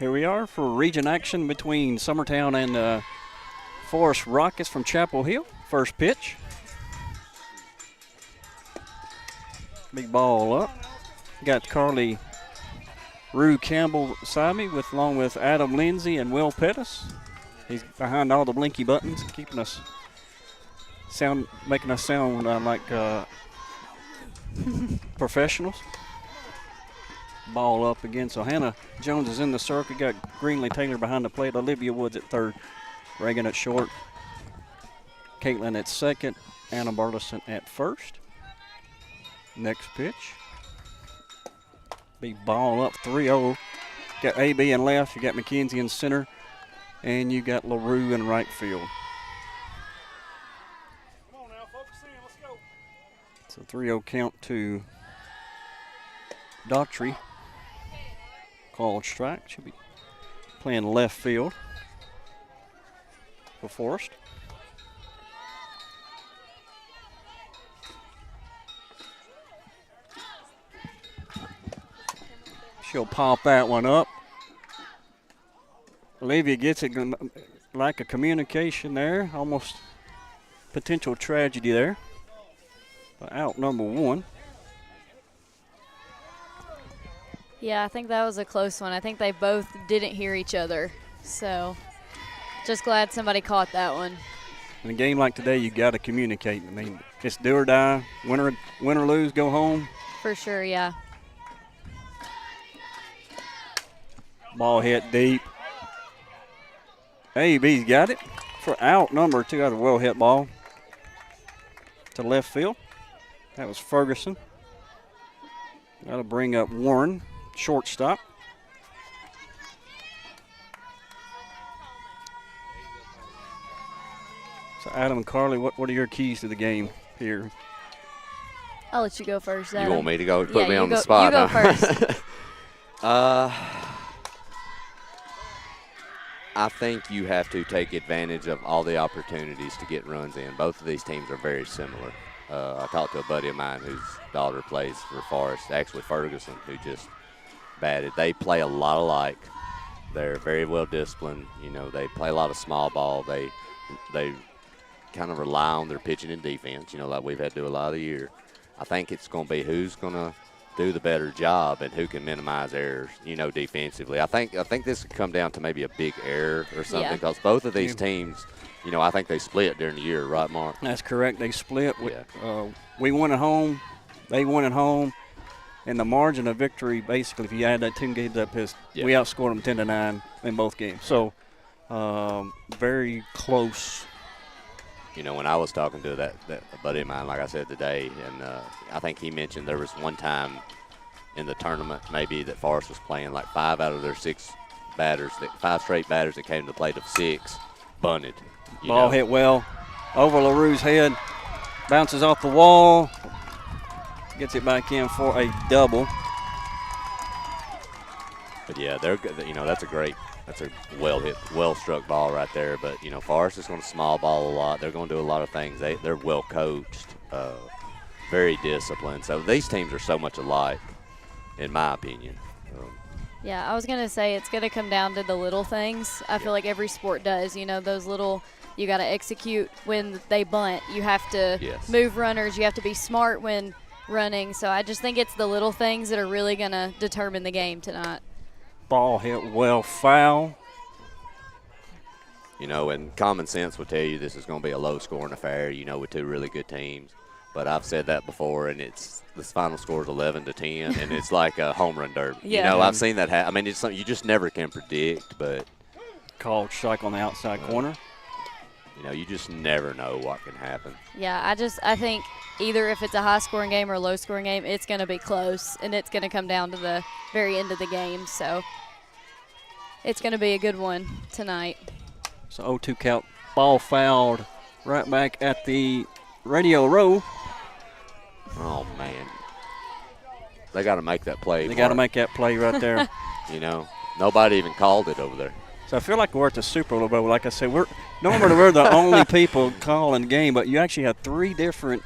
Here we are for region action between Summertown and Forrest Rockets from Chapel Hill. First pitch. Big ball up. Got Carly Rue Campbell beside me, along with Adam Lindsay and Will Pettis. He's behind all the blinky buttons, keeping us making us sound like professionals. Ball up again. So Hannah Jones is in the circle. Got Greenlee Taylor behind the plate. Olivia Woods at third. Reagan at short. Caitlin at second. Anna Burleson at first. Next pitch. Big ball up 3-0. Got AB in left. You got McKenzie in center. And you got LaRue in right field. Come on now, focus in. Let's go. It's a 3-0 count to Daughtry. Called strike. Should be playing left field for Forrest. She'll pop that one up. Olivia gets it, lack of communication there. Almost potential tragedy there. But out number one. Yeah, I think that was a close one. I think they both didn't hear each other. So just glad somebody caught that one. In a game like today, you got to communicate. I mean, it's do or die. Win or lose, go home. For sure, yeah. Ball hit deep. AB's got it for out number two. Got a well hit ball to left field. That was Ferguson. Got to bring up Warren, shortstop. So Adam and Carly, what are your keys to the game here? I'll let you go first, Adam. You want me to go? Put me on the You spot, go huh? first. I think you have to take advantage of all the opportunities to get runs in. Both of these teams are very similar. I talked to a buddy of mine whose daughter plays for Forrest, actually Ferguson, who just batted. They play a lot alike. They're very well disciplined. You know, they play a lot of small ball. They kind of rely on their pitching and defense, you know, like we've had to do a lot of the year. I think it's going to be who's going to do the better job and who can minimize errors, you know, defensively. I think this could come down to maybe a big error or something because both of these teams, you know, I think they split during the year, right, Mark? That's correct. They split. We won at home. They won at home. And the margin of victory, basically, if you add that 10 games up, we outscored them 10-9 in both games. So very close. You know, when I was talking to that buddy of mine, like I said today, and I think he mentioned there was one time in the tournament maybe that Forrest was playing like 5 out of their 6 batters, 5 straight batters that came to the plate of 6 bunted. Ball hit well over LaRue's head, bounces off the wall, gets it back in for a double. But yeah, that's a well-hit, well-struck ball right there. But, you know, Forrest is going to small ball a lot. They're going to do a lot of things. They're well-coached, very disciplined. So these teams are so much alike, in my opinion. Yeah, I was going to say it's going to come down to the little things. I feel like every sport does. You know, those little – you got to execute when they bunt. You have to move runners. You have to be smart when running. So I just think it's the little things that are really going to determine the game tonight. Ball hit well foul. You know, and common sense will tell you this is going to be a low-scoring affair, you know, with 2 really good teams. But I've said that before, and the final score is 11-10, and it's like a home run derby. Yeah. You know, I've seen that happen. I mean, it's something you just never can predict, but. Called strike on the outside corner. You know, you just never know what can happen. Yeah, I think either if it's a high-scoring game or a low-scoring game, it's going to be close, and it's going to come down to the very end of the game. So it's going to be a good one tonight. So 0-2 count. Ball fouled right back at the radio row. Oh, man. They got to make that play. They got to make that play right there. You know, nobody even called it over there. So I feel like we're at the Super Bowl. Like I said, normally we're the only people calling the game, but you actually have 3 different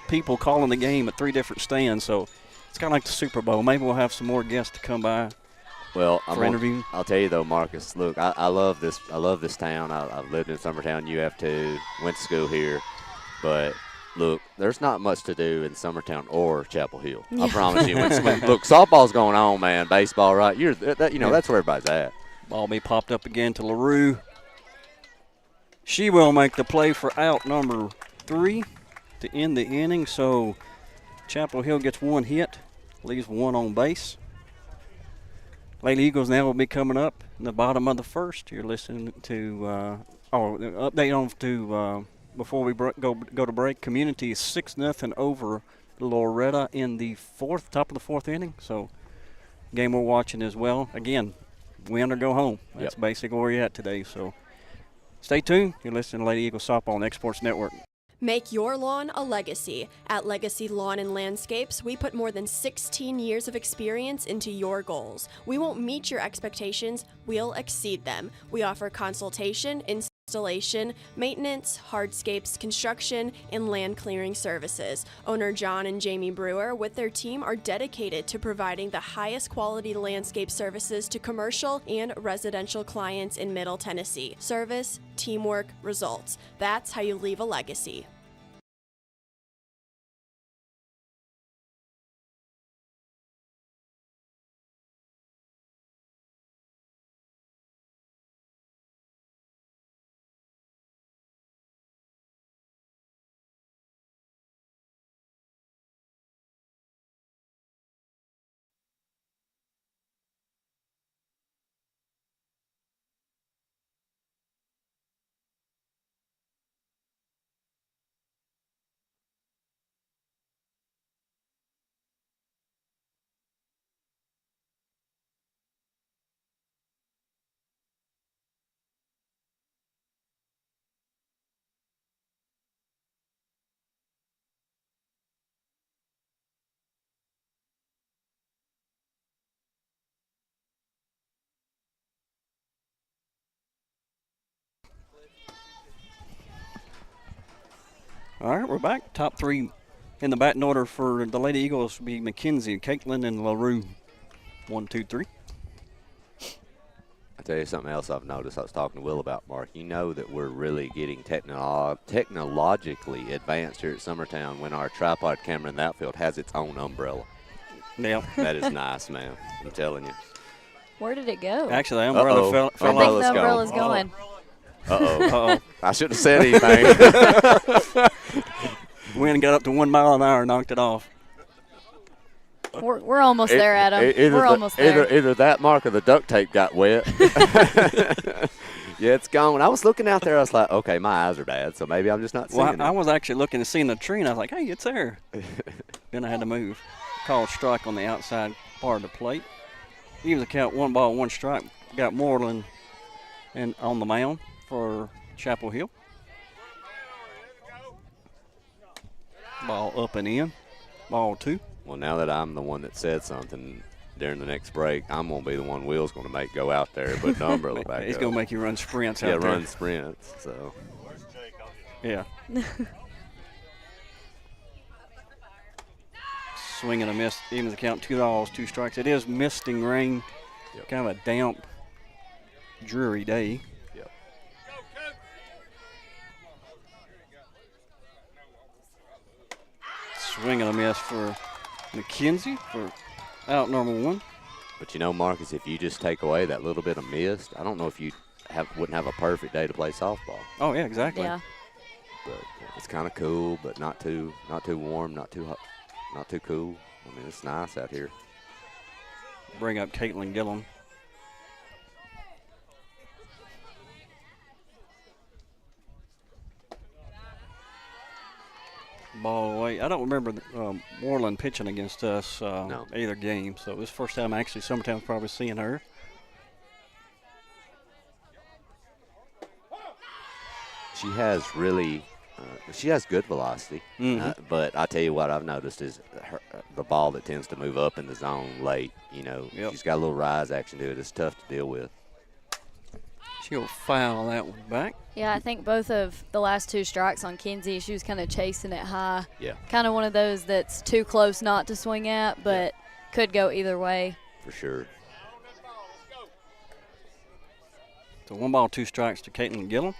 people calling the game at 3 different stands. So it's kind of like the Super Bowl. Maybe we'll have some more guests to come by Well, for interviewing. I'll tell you though, Marcus. Look, I love this. I love this town. I've lived in Summertown. You have too. Went to school here, but look, there's not much to do in Summertown or Chapel Hill. I promise you. Look, softball's going on, man. Baseball, right? That's where everybody's at. Ball be popped up again to LaRue. She will make the play for out number 3 to end the inning. So Chapel Hill gets 1 hit, leaves 1 on base. Lady Eagles now will be coming up in the bottom of the first. You're listening to update on to before we go to break. Community is 6-0 over Loretta in the top of the 4th inning. So game we're watching as well. Again, win or go home. That's basically where you're at today. So stay tuned. You're listening to Lady Eagles Softball on Exports Network. Make your lawn a legacy. At Legacy Lawn and Landscapes, we put more than 16 years of experience into your goals. We won't meet your expectations, we'll exceed them. We offer consultation, installation, maintenance, hardscapes, construction, and land clearing services. Owner John and Jamie Brewer with their team are dedicated to providing the highest quality landscape services to commercial and residential clients in Middle Tennessee. Service, teamwork, results. That's how you leave a legacy. All right, we're back. Top 3 in the batting order for the Lady Eagles will be McKenzie, Caitlin, and LaRue. 1, 2, 3. I'll tell you something else I've noticed. I was talking to Will about, Mark. You know that we're really getting technologically advanced here at Summertown when our tripod camera in the outfield has its own umbrella. Yeah. That is nice, man. I'm telling you. Where did it go? Actually, the umbrella fell I think off. the umbrella's gone. Uh-oh. I shouldn't have said anything. Wind got up to 1 mile an hour and knocked it off. We're almost there, Adam. We're almost there. Either that, Mark, or the duct tape got wet. Yeah, it's gone. When I was looking out there, I was like, okay, my eyes are bad, so maybe I'm just not seeing it. I was actually looking and seeing the tree, and I was like, hey, it's there. Then I had to move. Called strike on the outside part of the plate. Even the count 1 ball, 1 strike. Got Moreland and on the mound for Chapel Hill. Ball up and in. Ball 2. Well, now that I'm the one that said something during the next break, I'm going to be the one Will's going to make go out there and put the umbrella back He's up. going to make you run sprints out there. Yeah, run sprints. So. Yeah. Swing and a miss. Even the count 2 balls, 2 strikes. It is misting rain. Yep. Kind of a damp, dreary day. Yep. Swing and a miss for McKenzie for out number 1. But you know, Marcus, if you just take away that little bit of mist, I don't know if you wouldn't have a perfect day to play softball. Oh yeah, exactly. Yeah. But it's kind of cool, but not too warm, not too hot, not too cool. I mean, it's nice out here. Bring up Caitlin Gillum. Ball away. I don't remember Moreland pitching against us No. either game, so this is the first time actually Summertown's probably seeing her. She has really, she has good velocity. Mm-hmm. But I tell you what I've noticed is the ball that tends to move up in the zone late. You know, she's got a little rise action to it. It's tough to deal with. She'll foul that one back. Yeah, I think both of the last 2 strikes on Kinsey, she was kind of chasing it high. Yeah. Kind of one of those that's too close not to swing at, but could go either way. For sure. So 1 ball, 2 strikes to Caitlin Gillum.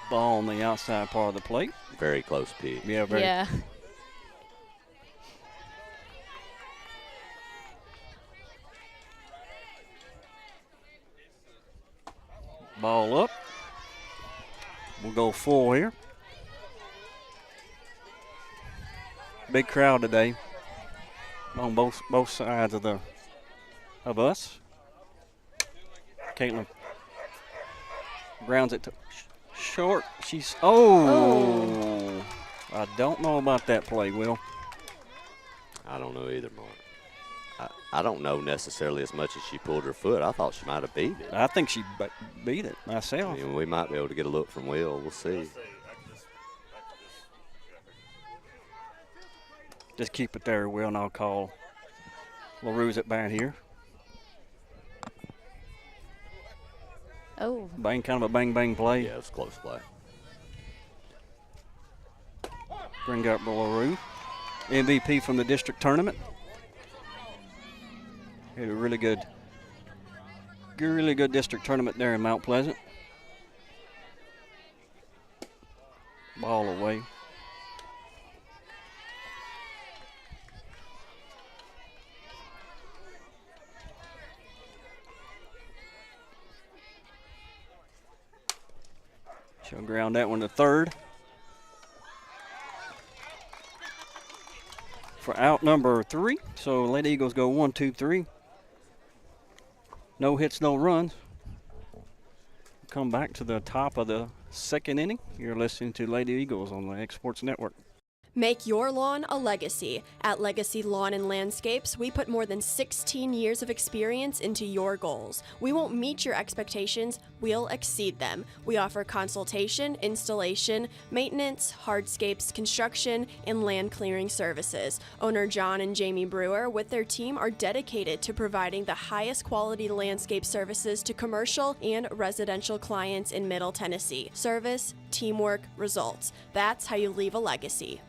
Ball on the outside part of the plate. Very close pitch. Yeah, very. Yeah. Ball up. We'll go full here. Big crowd today on both sides of us. Caitlin grounds it to short. Oh. I don't know about that play, Will. I don't know either, Mark. I don't know necessarily as much as she pulled her foot. I thought she might have beat it. I think she beat it myself. I mean, we might be able to get a look from Will. We'll see. Just keep it there, Will, and I'll call LaRue's at bat here. Oh. Kind of a bang play. Yeah, it's a close play. Bring up LaRue. MVP from the district tournament. Had a really good district tournament there in Mount Pleasant. Ball away. She'll ground that one to third. For out number 3. So Lady Eagles go 1, 2, 3. No hits, no runs. Come back to the top of the 2nd inning. You're listening to Lady Eagles on the X Sports Network. Make your lawn a legacy. At Legacy Lawn and Landscapes, we put more than 16 years of experience into your goals. We won't meet your expectations, we'll exceed them. We offer consultation, installation, maintenance, hardscapes, construction, and land clearing services. Owner John and Jamie Brewer with their team are dedicated to providing the highest quality landscape services to commercial and residential clients in Middle Tennessee. Service, teamwork, results. That's how you leave a legacy.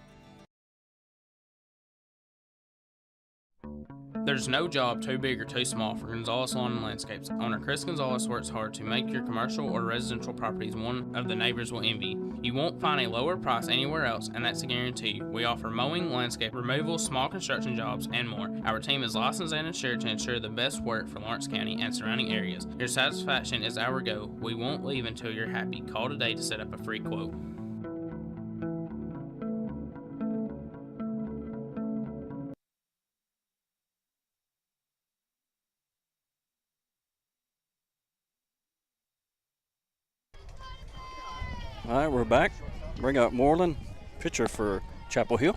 There's no job too big or too small for Gonzalez Lawn and Landscapes. Owner Chris Gonzalez works hard to make your commercial or residential properties one of the neighbors will envy. You won't find a lower price anywhere else, and that's a guarantee. We offer mowing, landscape removal, small construction jobs, and more. Our team is licensed and insured to ensure the best work for Lawrence County and surrounding areas. Your satisfaction is our goal. We won't leave until you're happy. Call today to set up a free quote. All right, we're back. Bring up Moreland, pitcher for Chapel Hill.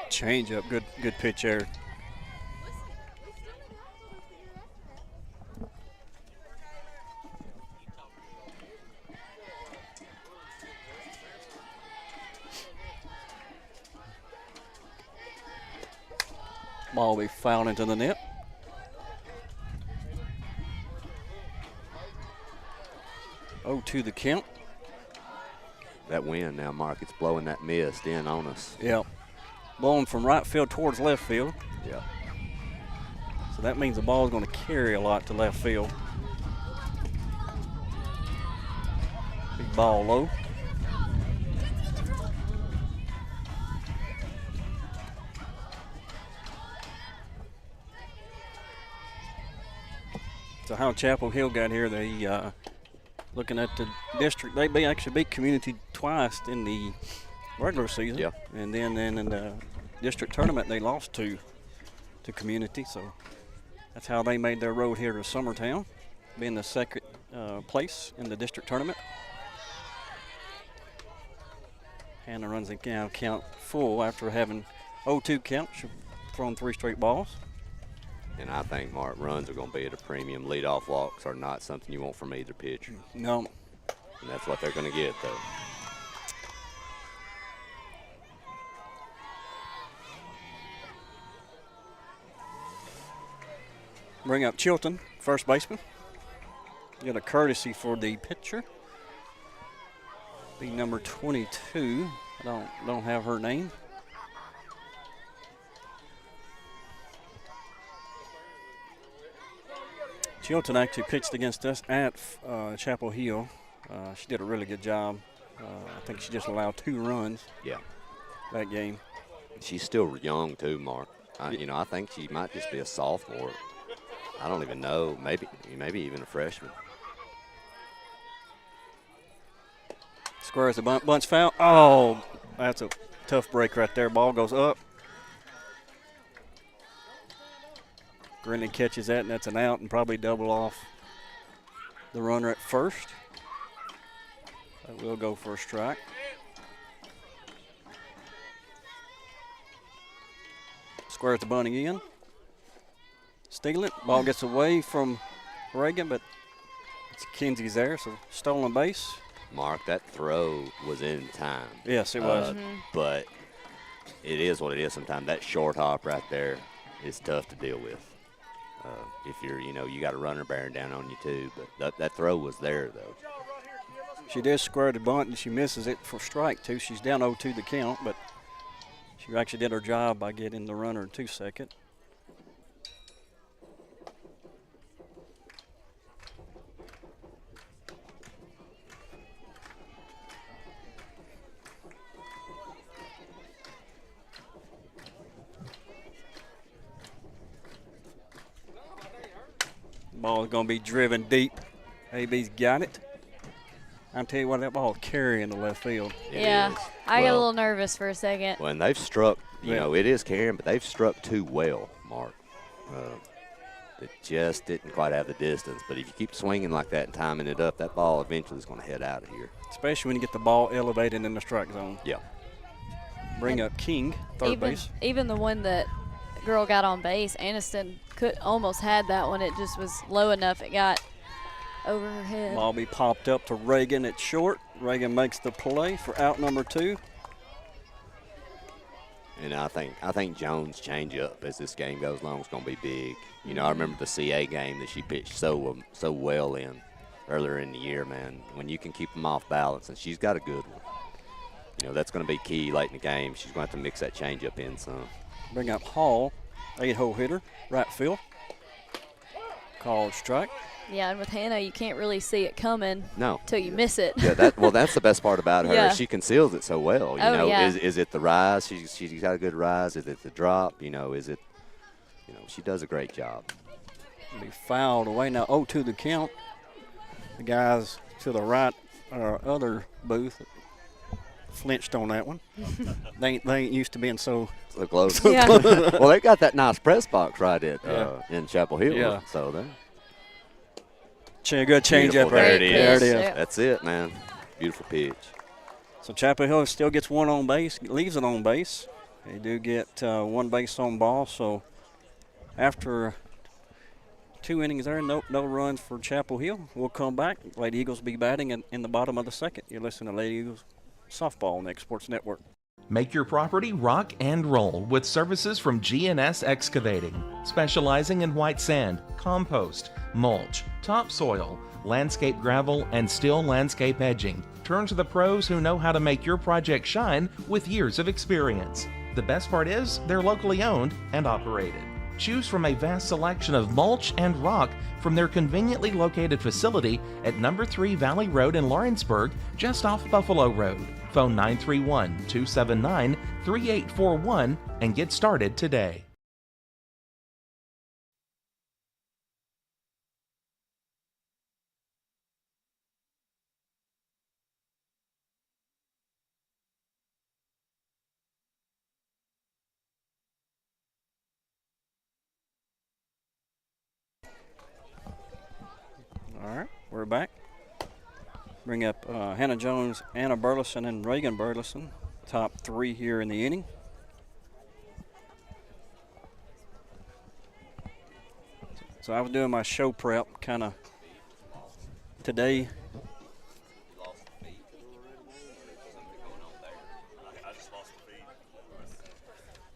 Change up, good pitch there. Ball will be fouled into the net. Oh, to the count. That wind now, Mark, it's blowing that mist in on us. Yep. Blowing from right field towards left field. Yeah. So that means the ball is going to carry a lot to left field. Big ball low. So how Chapel Hill got here, they looking at the district, they actually beat Community twice in the regular season. Yeah. And then in the district tournament, they lost to Community. So that's how they made their road here to Summertown, being the 2nd place in the district tournament. Hannah runs the count full after having 0-2 count. She's thrown 3 straight balls. And I think, Mark, runs are going to be at a premium. Leadoff walks are not something you want from either pitcher. No. And that's what they're going to get, though. Bring up Chilton, first baseman. Get a courtesy for the pitcher. Be number 22. I don't have her name. Chilton actually pitched against us at Chapel Hill. She did a really good job. I think she just allowed 2 runs. Yeah. That game. She's still young too, Mark. I think she might just be a sophomore. I don't even know. Maybe even a freshman. Squares the bunch foul. Oh, that's a tough break right there. Ball goes up. Grinley catches that, and that's an out, and probably double off the runner at first. That will go for a strike. Squares the bunt again. Stealing it. Ball gets away from Reagan, but it's Kinsey's there, so stolen base. Mark, that throw was in time. Yes, it was. But it is what it is sometimes. That short hop right there is tough to deal with. If you got a runner bearing down on you too. But that throw was there, though. She did square the bunt, and she misses it for strike two. She's down 0-2 the count, but she actually did her job by getting the runner to second. Ball is going to be driven deep. AB's got it. I'll tell you what, that ball is carrying the left field. Yeah, I got a little nervous for a second. When they've struck, it is carrying, but they've struck too well, Mark. It just didn't quite have the distance. But if you keep swinging like that and timing it up, that ball eventually is going to head out of here. Especially when you get the ball elevated in the strike zone. Yeah. Bring up King, third base. Even the one that girl got on base, Aniston almost had that one. It just was low enough. It got over her head. Ball be popped up to Reagan at short. Reagan makes the play for out number 2. And I think Jones' changeup as this game goes along is going to be big. I remember the CA game that she pitched so well in earlier in the year, man. When you can keep them off balance, and she's got a good one. That's going to be key late in the game. She's going to have to mix that changeup in some. Bring up Hall, 8-hole hitter, right field. Called strike. Yeah, and with Hannah, you can't really see it coming till you miss it. Yeah, that's the best part about her. Yeah. She conceals it so well. Yeah. Is it the rise? She's got a good rise. Is it the drop? Is it? She does a great job. Be fouled away now. 0-2 the count. The guys to the right, our other booth, flinched on that one. they ain't used to being so close. Yeah. Well, they got that nice press box right in Chapel Hill. Yeah. So there. Good change up. There it is. There it is. Yeah. That's it, man. Beautiful pitch. So Chapel Hill still gets one on base, leaves it on base. They do get one base on ball. So after 2 innings there, no runs for Chapel Hill. We'll come back. Lady Eagles be batting in the bottom of the second. You're listening to Lady Eagles Softball on the Sports Network. Make your property rock and roll with services from G&S Excavating, specializing in white sand, compost, mulch, topsoil, landscape gravel, and steel landscape edging. Turn to the pros who know how to make your project shine with years of experience. The best part is they're locally owned and operated. Choose from a vast selection of mulch and rock from their conveniently located facility at number 3 Valley Road in Lawrenceburg, just off Buffalo Road. Phone 931-279-3841 and get started today. All right, we're back. Bring up Hannah Jones, Anna Burleson, and Reagan Burleson, top 3 here in the inning. So I was doing my show prep kind of today.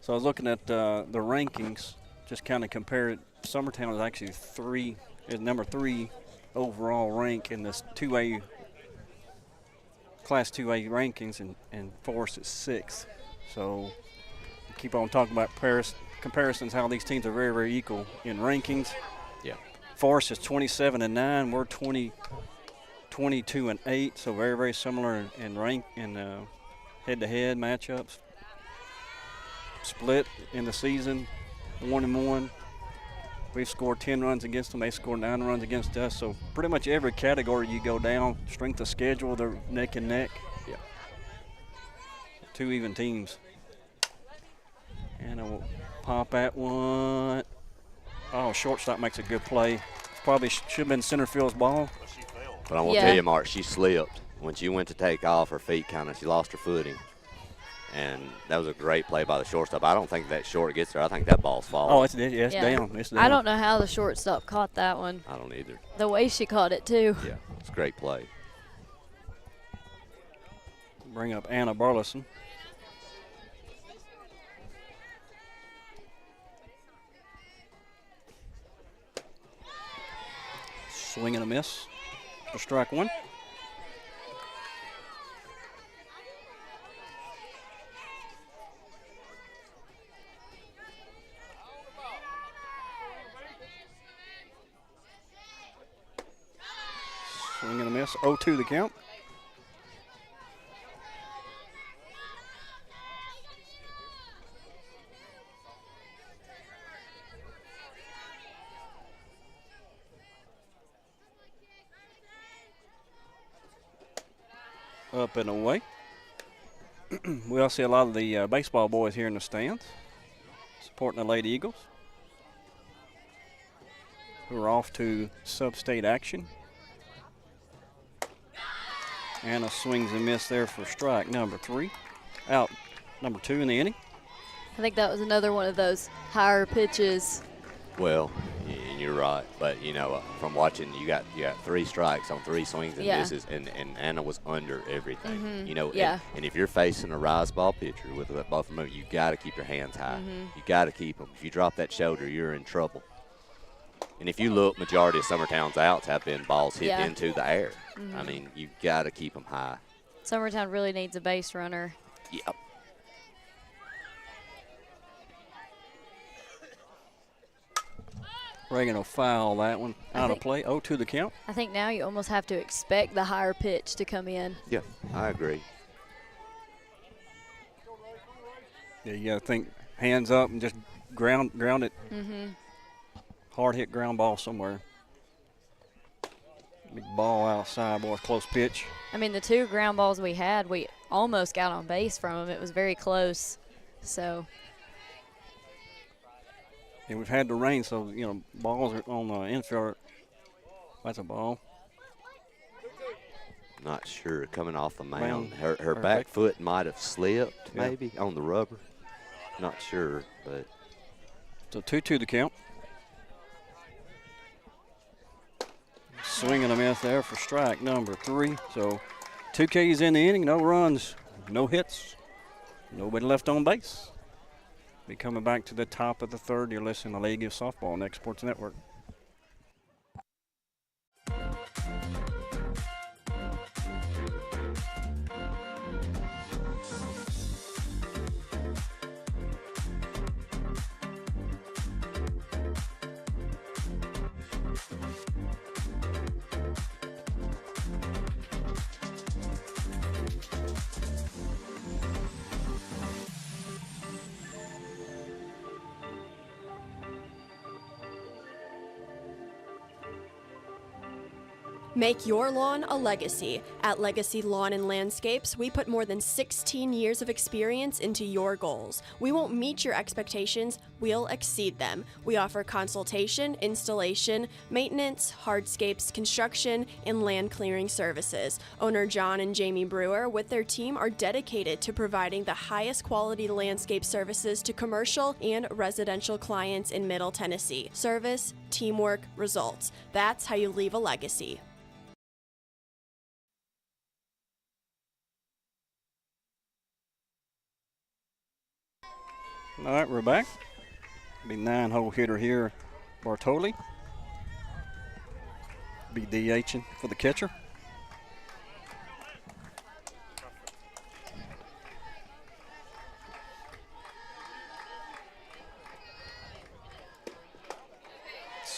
So I was looking at the rankings, just kind of compared. Summertown is actually number 3 overall rank in this 2A Class 2A rankings, and Forrest is 6th. So keep on talking about comparisons, how these teams are very, very equal in rankings. Yeah. Forrest is 27-9. We're 22-8. So very, very similar in rank in head-to-head matchups. Split in the season, 1-1. We've scored 10 runs against them. They scored 9 runs against us. So pretty much every category you go down, strength of schedule, they're neck and neck. Yeah. 2 even teams. And I will pop at one. Oh, shortstop makes a good play. Probably should have been center field's ball. But I'm going to tell you, Mark, she slipped. When she went to take off, her feet she lost her footing. And that was a great play by the shortstop. I don't think that short gets there. I think that ball's falling. Oh, it's down. It's down. I don't know how the shortstop caught that one. I don't either. The way she caught it, too. Yeah, it's a great play. Bring up Anna Burleson. Swing and a miss for strike one. Swing and a miss. 0-2 the count. Up and away. We also see a lot of the baseball boys here in the stands supporting the Lady Eagles, who are off to sub-state action. Anna swings and miss there for strike number 3. Out number 2 in the inning. I think that was another one of those higher pitches. Well, you're right, but from watching, you got 3 strikes on 3 swings and misses, and Anna was under everything. Mm-hmm. And if you're facing a rise ball pitcher with that ball from you got to keep your hands high. Mm-hmm. You got to keep them. If you drop that shoulder, you're in trouble. And if you look, majority of Summertown's outs have been balls hit into the air. Mm-hmm. I mean, you got to keep them high. Summertown really needs a base runner. Yep. Reagan will foul that one out of play. 0-2 the count. I think now you almost have to expect the higher pitch to come in. Yeah, I agree. Yeah, you got to think hands up and just ground it. Mm-hmm. Hard hit ground ball somewhere. Big ball outside, boy, close pitch. I mean, the 2 ground balls we had, we almost got on base from them. It was very close. So. And we've had the rain, so, balls are on the infield. That's a ball. Not sure. Coming off the mound. Her Her back foot might have slipped, maybe, on the rubber. Not sure, but. So 2-2 the count. Swing and a miss there for strike number 3. So 2 Ks in the inning, no runs, no hits, nobody left on base. Be coming back to the top of the 3rd. You're listening to Lady Eagles Softball on X Sports Network. Make your lawn a legacy. At Legacy Lawn and Landscapes, we put more than 16 years of experience into your goals. We won't meet your expectations, we'll exceed them. We offer consultation, installation, maintenance, hardscapes, construction, and land clearing services. Owner John and Jamie Brewer, with their team, are dedicated to providing the highest quality landscape services to commercial and residential clients in Middle Tennessee. Service, teamwork, results. That's how you leave a legacy. All right, we're back. Be 9-hole hitter here, Bartoli. Be DHing for the catcher.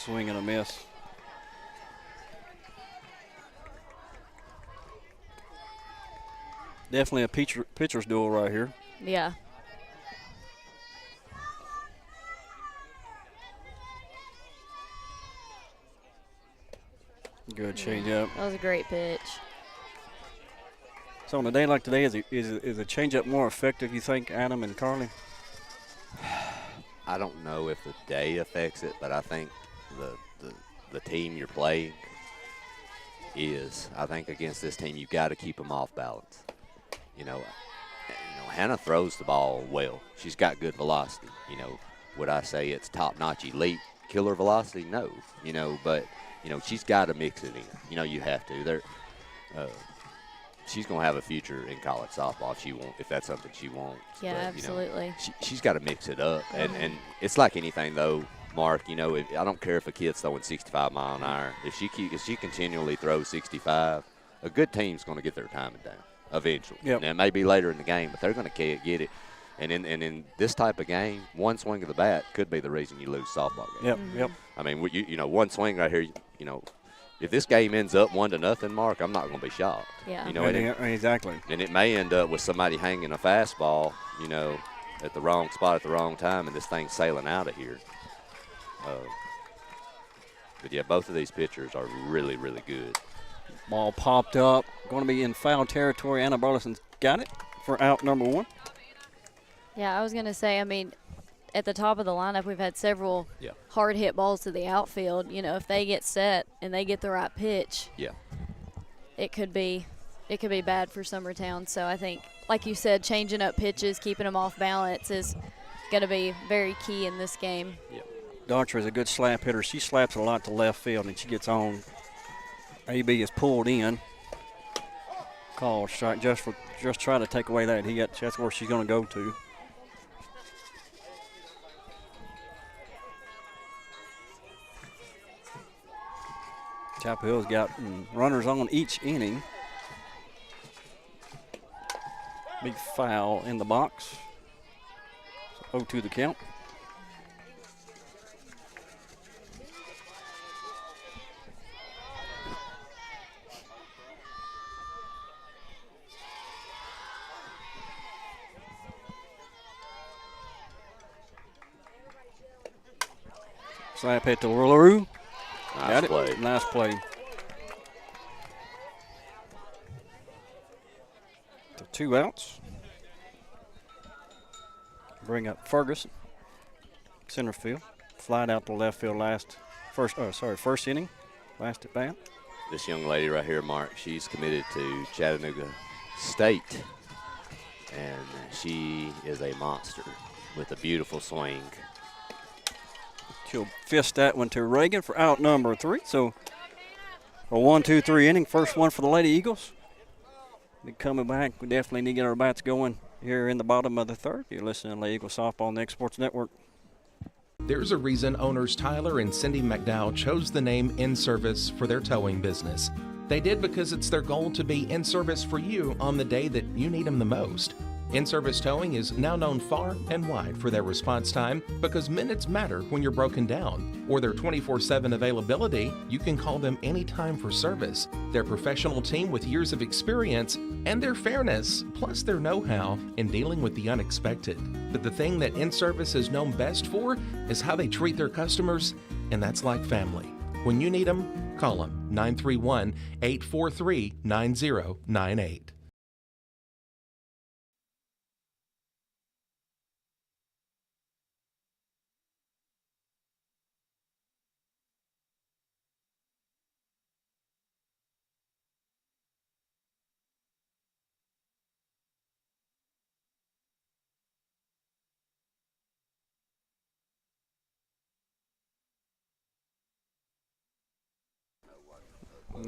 Swing and a miss. Definitely a pitcher's duel right here. Yeah. Good changeup. That was a great pitch. So on a day like today, is a changeup more effective, you think, Adam and Carly? I don't know if the day affects it, but I think the team you're playing is. I think against this team, you've got to keep them off balance. Hannah throws the ball well. She's got good velocity. Would I say it's top-notch elite killer velocity? No. But she's got to mix it in. You have to. She's going to have a future in college softball if that's something she wants. Yeah, but, absolutely. She's got to mix it up. And it's like anything, though, Mark. I don't care if a kid's throwing 65 mile an hour. If she continually throws 65, a good team's going to get their timing down eventually. Yep. Now, it may be later in the game, but they're going to get it. And in this type of game, one swing of the bat could be the reason you lose softball game. Yep, yep. I mean, one swing right here, if this game ends up 1-0, Mark, I'm not going to be shocked. Yeah. Exactly. And it may end up with somebody hanging a fastball, at the wrong spot at the wrong time, and this thing's sailing out of here. But, yeah, both of these pitchers are really, really good. Ball popped up. Going to be in foul territory. Anna Burleson's got it for out number 1. Yeah, I was going to say, at the top of the lineup, we've had several hard hit balls to the outfield. If they get set and they get the right pitch, it could be bad for Summertown. So I think, like you said, changing up pitches, keeping them off balance is going to be very key in this game. Darcher is a good slap hitter. She slaps a lot to left field, and she gets on. AB is pulled in. Call strike just try to take away that. That's where she's going to go to. Chapel Hill's got runners on each inning. Big foul in the box. 0-2 the count. Slap hit to LaRue. Got it. Play. Nice play. So 2 outs. Bring up Ferguson. Center field. Flied out to left field first inning. Last at bat. This young lady right here, Mark, she's committed to Chattanooga State. And she is a monster with a beautiful swing. She'll fist that one to Reagan for out number 3. So a 1-2-3 inning. First one for the Lady Eagles. They're coming back. We definitely need to get our bats going here in the bottom of the 3rd. You're listening to Lady Eagles Softball on the X Sports Network. There's a reason owners Tyler and Cindy McDowell chose the name In Service for their towing business. They did because it's their goal to be in service for you on the day that you need them the most. In-Service Towing is now known far and wide for their response time because minutes matter when you're broken down. Or their 24/7 availability, you can call them anytime for service. Their professional team with years of experience and their fairness, plus their know-how in dealing with the unexpected. But the thing that In-Service is known best for is how they treat their customers, and that's like family. When you need them, call them 931-843-9098.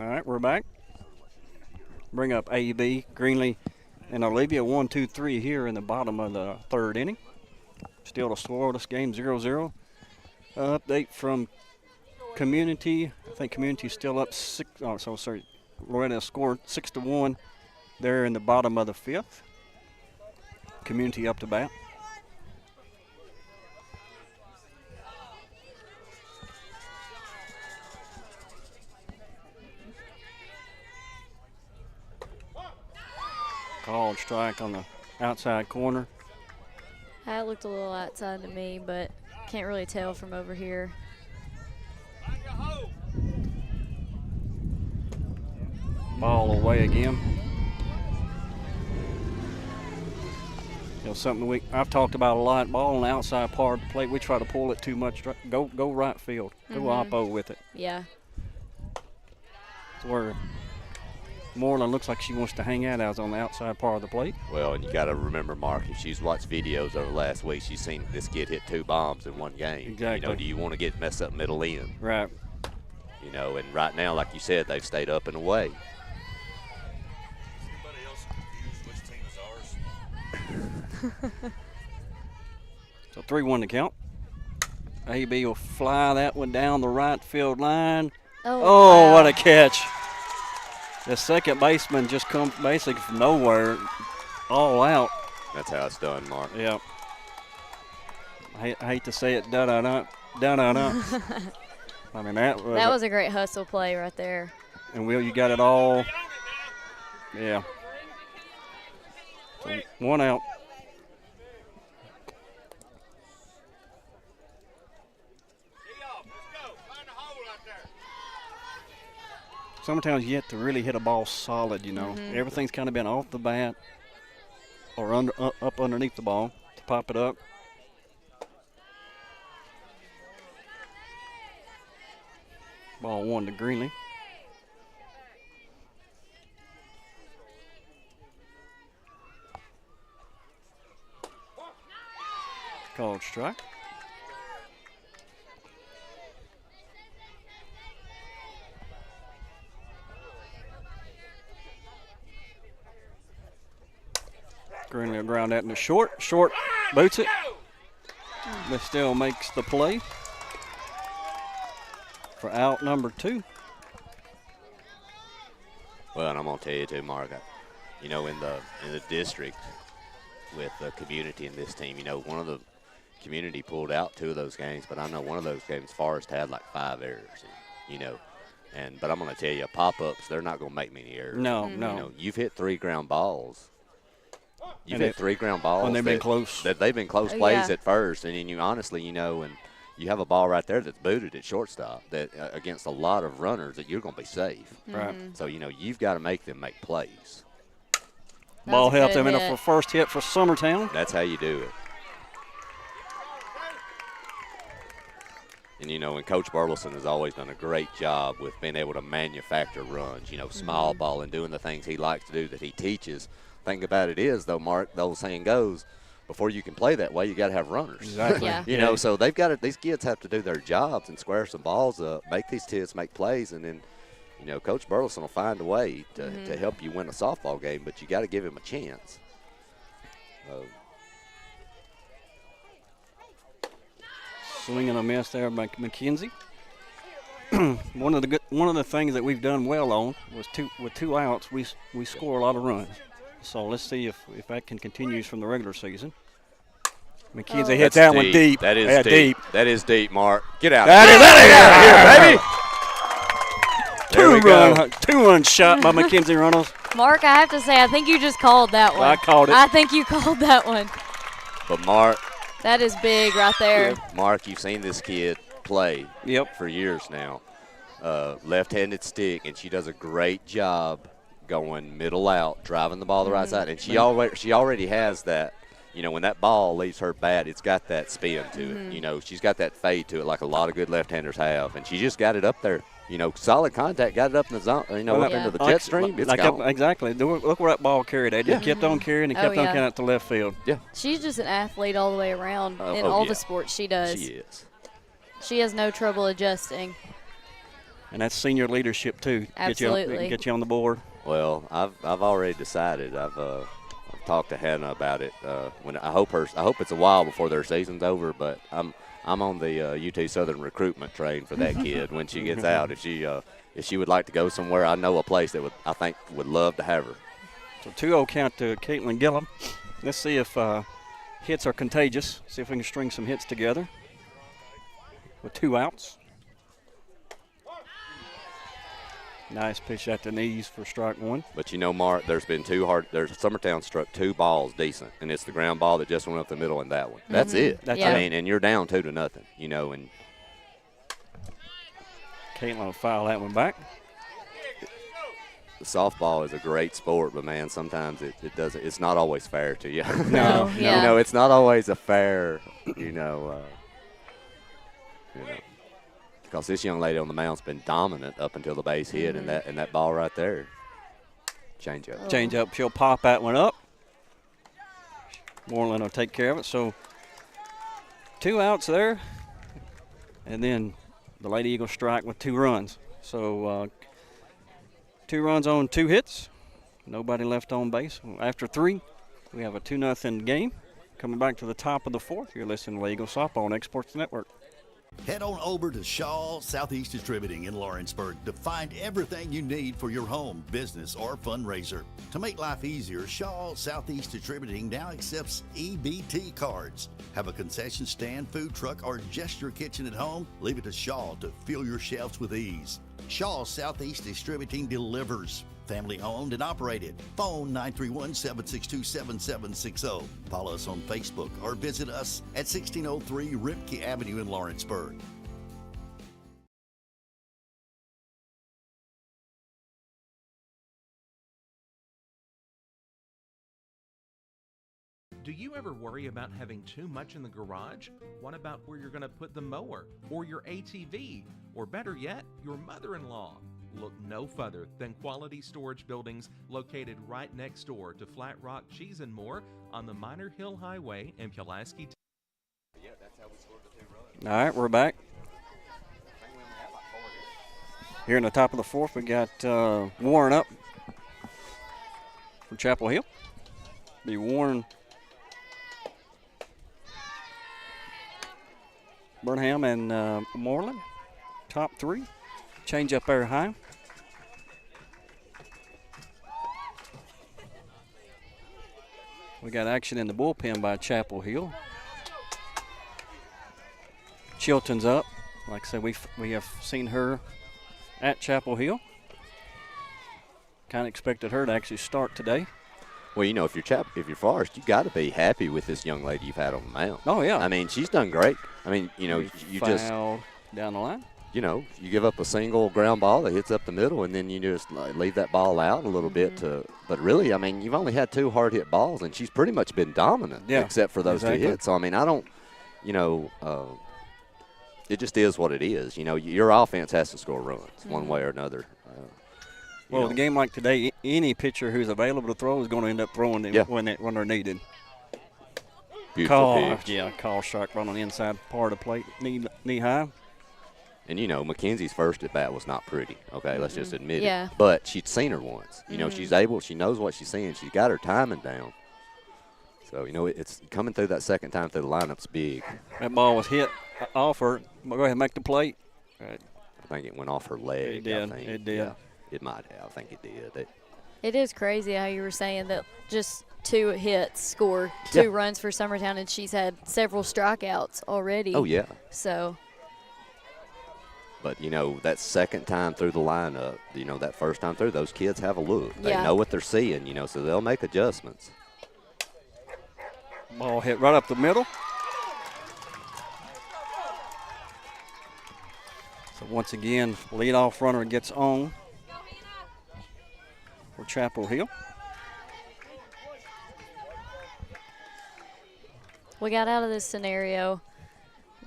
All right, we're back. Bring up A.B., Greenlee, and Olivia. 1-2-3 here in the bottom of the 3rd inning. Still the score of this game, 0-0. Update from Community. I think Community's still up 6. Oh, so sorry. Loretta scored 6-1 there in the bottom of the 5th. Community up to bat. Called strike on the outside corner. That looked a little outside to me, but can't really tell from over here. Ball away again. Something I've talked about a lot. Ball on the outside part of the plate. We try to pull it too much. Go right field. Go oppo with it. Yeah. It's where Moreland looks like she wants to hang out on the outside part of the plate. Well, and you got to remember, Mark, if she's watched videos over the last week, she's seen this kid hit 2 bombs in one game. Exactly. Do you want to get messed up middle end? Right. And right now, like you said, they've stayed up and away. Anybody else confused which team is ours? So 3-1 to count. AB will fly that one down the right field line. Oh, wow. What a catch. The second baseman just comes basically from nowhere, all out. That's how it's done, Mark. Yeah. I hate to say it, da-da-da. I mean, that was a great hustle play right there. And, Will, you got it all. Yeah. So 1 out. Summertown's yet to really hit a ball solid, Everything's kind of been off the bat or up underneath the ball to pop it up. Ball 1 to Greenlee. Called strike. Greenlee will ground that into short. Short boots it. But still makes the play for out number 2. Well, and I'm going to tell you too, Mark, in the district with the community in this team, one of the community pulled out 2 of those games, but I know one of those games Forrest had like 5 errors, but I'm going to tell you, pop-ups, they're not going to make many errors. No. You've hit 3 ground balls. You've hit 3 ground balls. And they've been close. They've been close plays at first, and then you honestly, and you have a ball right there that's booted at shortstop that against a lot of runners that you're going to be safe. Right. So, you've got to make them make plays. Ball helped him in a first hit for Summertown. That's how you do it. And, Coach Burleson has always done a great job with being able to manufacture runs, small ball and doing the things he likes to do that he teaches. Thing about it is, though, Mark, the old saying goes, before you can play that way, you got to have runners. Exactly. Yeah. So these kids have to do their jobs and square some balls up, make these kids make plays, and then, Coach Burleson will find a way to help you win a softball game, but you got to give him a chance. Swing and a miss there by McKenzie. One of the things that we've done well on was with 2 outs, we score a lot of runs. So let's see if that can continue from the regular season. McKenzie hits that one deep. That is deep. That is deep, Mark. Get out. That is out of here, baby. 2-run shot by McKenzie Runnels. Mark, I have to say, I think you just called that one. I called it. I think you called that one. But, Mark. That is big right there. Yeah. Mark, you've seen this kid play for years now. Left-handed stick, and she does a great job going middle out, driving the ball the right side. And she already has that, when that ball leaves her bat, it's got that spin to it. She's got that fade to it like a lot of good left-handers have. And she just got it up there. Solid contact, got it up in the zone, up into the jet stream. It's gone. Exactly. Look where that ball carried. They just kept on carrying and kept on carrying it to left field. Yeah. She's just an athlete all the way around in all the sports she does. She is. She has no trouble adjusting. And that's senior leadership, too. Absolutely. Get you on the board. Well, I've already decided. I've talked to Hannah about it. When I hope it's a while before their season's over, but I'm on the UT Southern recruitment train for that kid when she gets out. If she would like to go somewhere, I know a place that I think would love to have her. So 2-0 count to Caitlin Gillum. Let's see if hits are contagious. See if we can string some hits together with 2 outs. Nice pitch at the knees for strike one. But, Mark, there's Summertown struck 2 balls decent, and it's the ground ball that just went up the middle and that one. Mm-hmm. That's it. I mean, and you're down 2-0, and Caitlin will foul that one back. Softball is a great sport, but, man, sometimes it doesn't. It's not always fair to you. No. Yeah. It's not always a fair, because this young lady on the mound's been dominant up until the base hit, and that ball right there, change up. Change up. She'll pop that one up. Moreland will take care of it. So 2 outs there, and then the Lady Eagles strike with 2 runs. So 2 runs on 2 hits. Nobody left on base. After 3, we have a 2-0 game. Coming back to the top of the 4th, you're listening to Eagle Softball on Exports Network. Head on over to Shaw Southeast Distributing in Lawrenceburg to find everything you need for your home, business, or fundraiser. To make life easier, Shaw Southeast Distributing now accepts EBT cards. Have a concession stand, food truck, or just your kitchen at home? Leave it to Shaw to fill your shelves with ease. Shaw Southeast Distributing delivers. Family owned and operated. Phone 931-762-7760. Follow us on Facebook or visit us at 1603 Ripke Avenue in Lawrenceburg. Do you ever worry about having too much in the garage? What about where you're going to put the mower or your ATV? Or better yet, your mother-in-law? Look no further than Quality Storage Buildings located right next door to Flat Rock Cheese and More on the Minor Hill Highway in Pulaski. Yeah, that's how we scored the 2 runs. All right, we're back. Here in the top of the 4th, we got Warren up from Chapel Hill. Be Warren, Burnham, and Moreland. Top 3. Change up there high. We got action in the bullpen by Chapel Hill. Chilton's up. Like I said, we have seen her at Chapel Hill. Kind of expected her to actually start today. Well, if you're Forrest, you got to be happy with this young lady you've had on the mound. Oh yeah. I mean, she's done great. I mean, you just down the line. You give up a single ground ball that hits up the middle, and then you just leave that ball out a little bit. But really, I mean, you've only had 2 hard hit balls, and she's pretty much been dominant, except for those 2 hits. So I mean, I don't, it just is what it is. Your offense has to score runs one way or another. Well, a game like today, any pitcher who's available to throw is going to end up throwing them when they're needed. Beautiful pitch. Yeah, call strike run on the inside part of the plate, knee high. And, Mackenzie's first at bat was not pretty, okay? Let's just admit it. But she'd seen her once. She knows what she's seeing. She's got her timing down. So, it's coming through that second time through the lineup's big. That ball was hit off her. Go ahead and make the plate. I think it went off her leg. It did. I think. It did. Yeah, it might have. I think it did. It is crazy how you were saying that just 2 hits score 2 runs for Summertown, and she's had several strikeouts already. Oh, yeah. So. But, that second time through the lineup, that first time through, those kids have a look. They know what they're seeing, so they'll make adjustments. Ball hit right up the middle. So once again, leadoff runner gets on for Chapel Hill. We got out of this scenario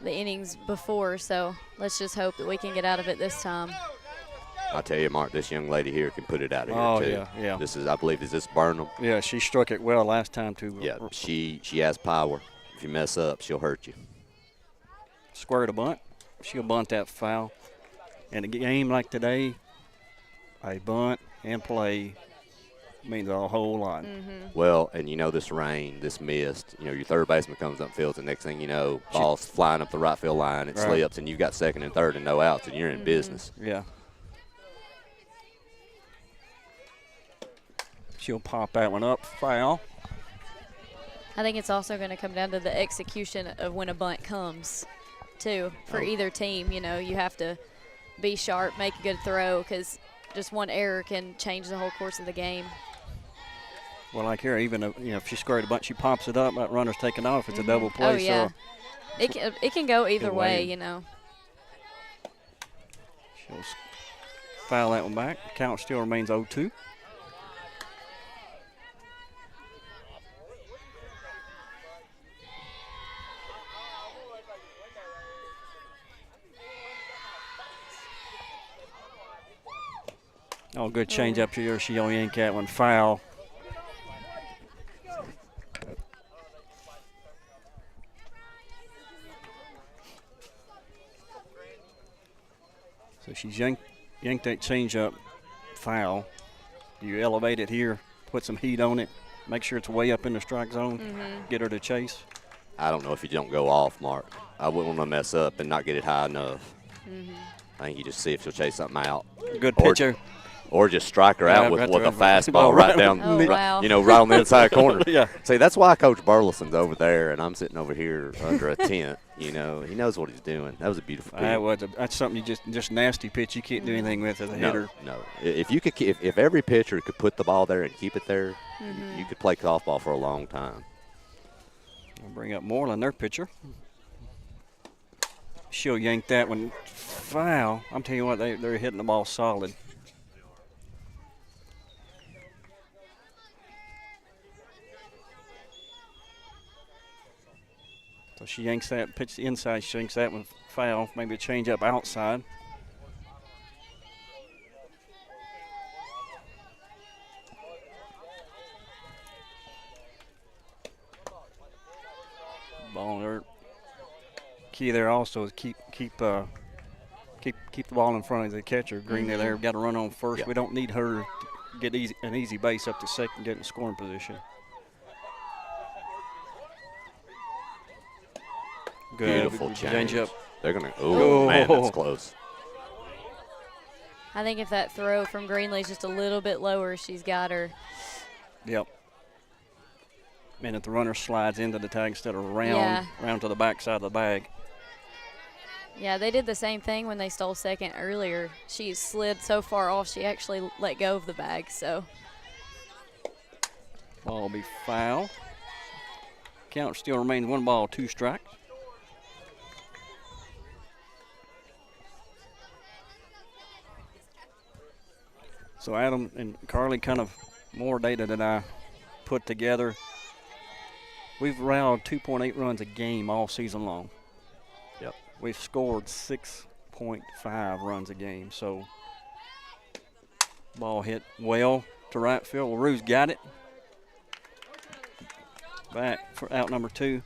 the innings before, so let's just hope that we can get out of it this time. I tell you, Mark, this young lady here can put it out of here, too. Yeah. This is, I believe, is this Burnham? Yeah, she struck it well last time, too. Yeah, she has power. If you mess up, she'll hurt you. Square to bunt. She'll bunt that foul. In a game like today, a bunt and play means a whole lot. Well, and this rain, this mist, your third baseman comes up and fields, and next thing you know, ball's flying up the right field line, it slips, and you've got second and third and no outs, and you're in business. Yeah. She'll pop that one up, foul. I think it's also going to come down to the execution of when a bunt comes, too, for either team. You have to be sharp, make a good throw, because just one error can change the whole course of the game. Well, like here, even if she squared a bunch, she pops it up. That runner's taking off. It's a double play. Oh yeah, so it can go either way, you know. She'll foul that one back. Count still remains 0-2. Oh, good change up here. She'll yank that one. Foul. So she's yanked that change up. Foul. You elevate it here, put some heat on it, make sure it's way up in the strike zone, get her to chase. I don't know if you don't go off, Mark. I wouldn't want to mess up and not get it high enough. I think you just see if she'll chase something out. Good pitcher. Or just strike her out with a fastball right down, wow. right on the inside corner. Yeah. See, that's why Coach Burleson's over there, and I'm sitting over here under a tent. He knows what he's doing. That was a beautiful pitch. That's something you just nasty pitch. You can't do anything with as a hitter. No. If every pitcher could put the ball there and keep it there, you could play softball for a long time. I'll bring up Moreland, their pitcher. She'll yank that one. Foul. I'm telling you what, they're hitting the ball solid. So she yanks that, pitch the inside, she yanks that one foul, maybe a change up outside. Ball there. Key there also is keep the ball in front of the catcher. Green there, got to run on first. Yep. We don't need her to get an easy base up to second, get in scoring position. Good. Beautiful change up. They're going to – oh, man, that's close. I think if that throw from Greenlee's just a little bit lower, she's got her. Yep. And if the runner slides into the tag instead of round to the back side of the bag. Yeah, they did the same thing when they stole second earlier. She slid so far off, she actually let go of the bag, so. Ball will be foul. Count still remains 1 ball, 2 strikes. So Adam and Carly, kind of more data than I put together. We've allowed 2.8 runs a game all season long. Yep. We've scored 6.5 runs a game. So ball hit well to right field. LaRue's got it. Back for out number 2.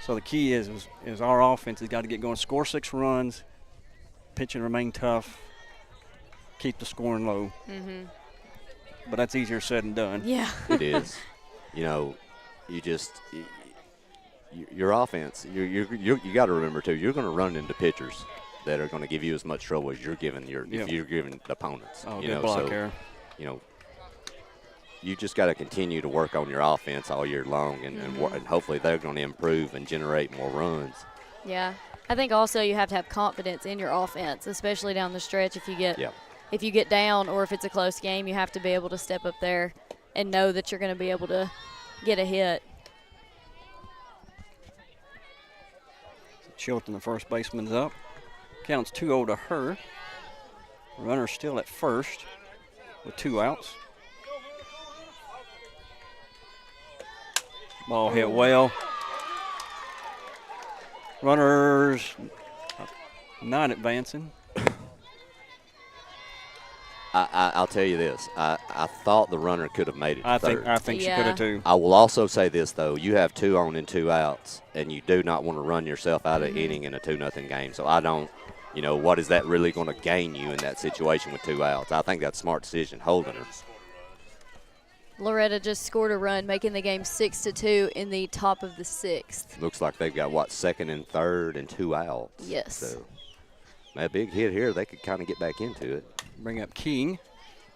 So the key is our offense has got to get going. Score 6 runs. Pitching remain tough. Keep the scoring low. But that's easier said than done. Yeah. It is. Your offense, you got to remember, too, you're going to run into pitchers that are going to give you as much trouble as you're giving if you're giving opponents. Oh, good block there. You just got to continue to work on your offense all year long, and hopefully they're going to improve and generate more runs. Yeah. I think also you have to have confidence in your offense, especially down the stretch. If you get down or if it's a close game, you have to be able to step up there and know that you're going to be able to get a hit. Chilton, the first baseman's up. Counts 2-0 to her. Runner still at first with 2 outs. Ball hit well. Runners not advancing. I'll tell you this. I thought the runner could have made it to third. I think she could have too. I will also say this, though. You have 2 on and 2 outs, and you do not want to run yourself out of inning in a 2-0 game. So I don't, what is that really going to gain you in that situation with 2 outs? I think that's a smart decision, holding her. Loretta just scored a run, making the game 6-2 in the top of the 6th. Looks like they've got, second and third and 2 outs. Yes. So a big hit here, they could kind of get back into it. Bring up King.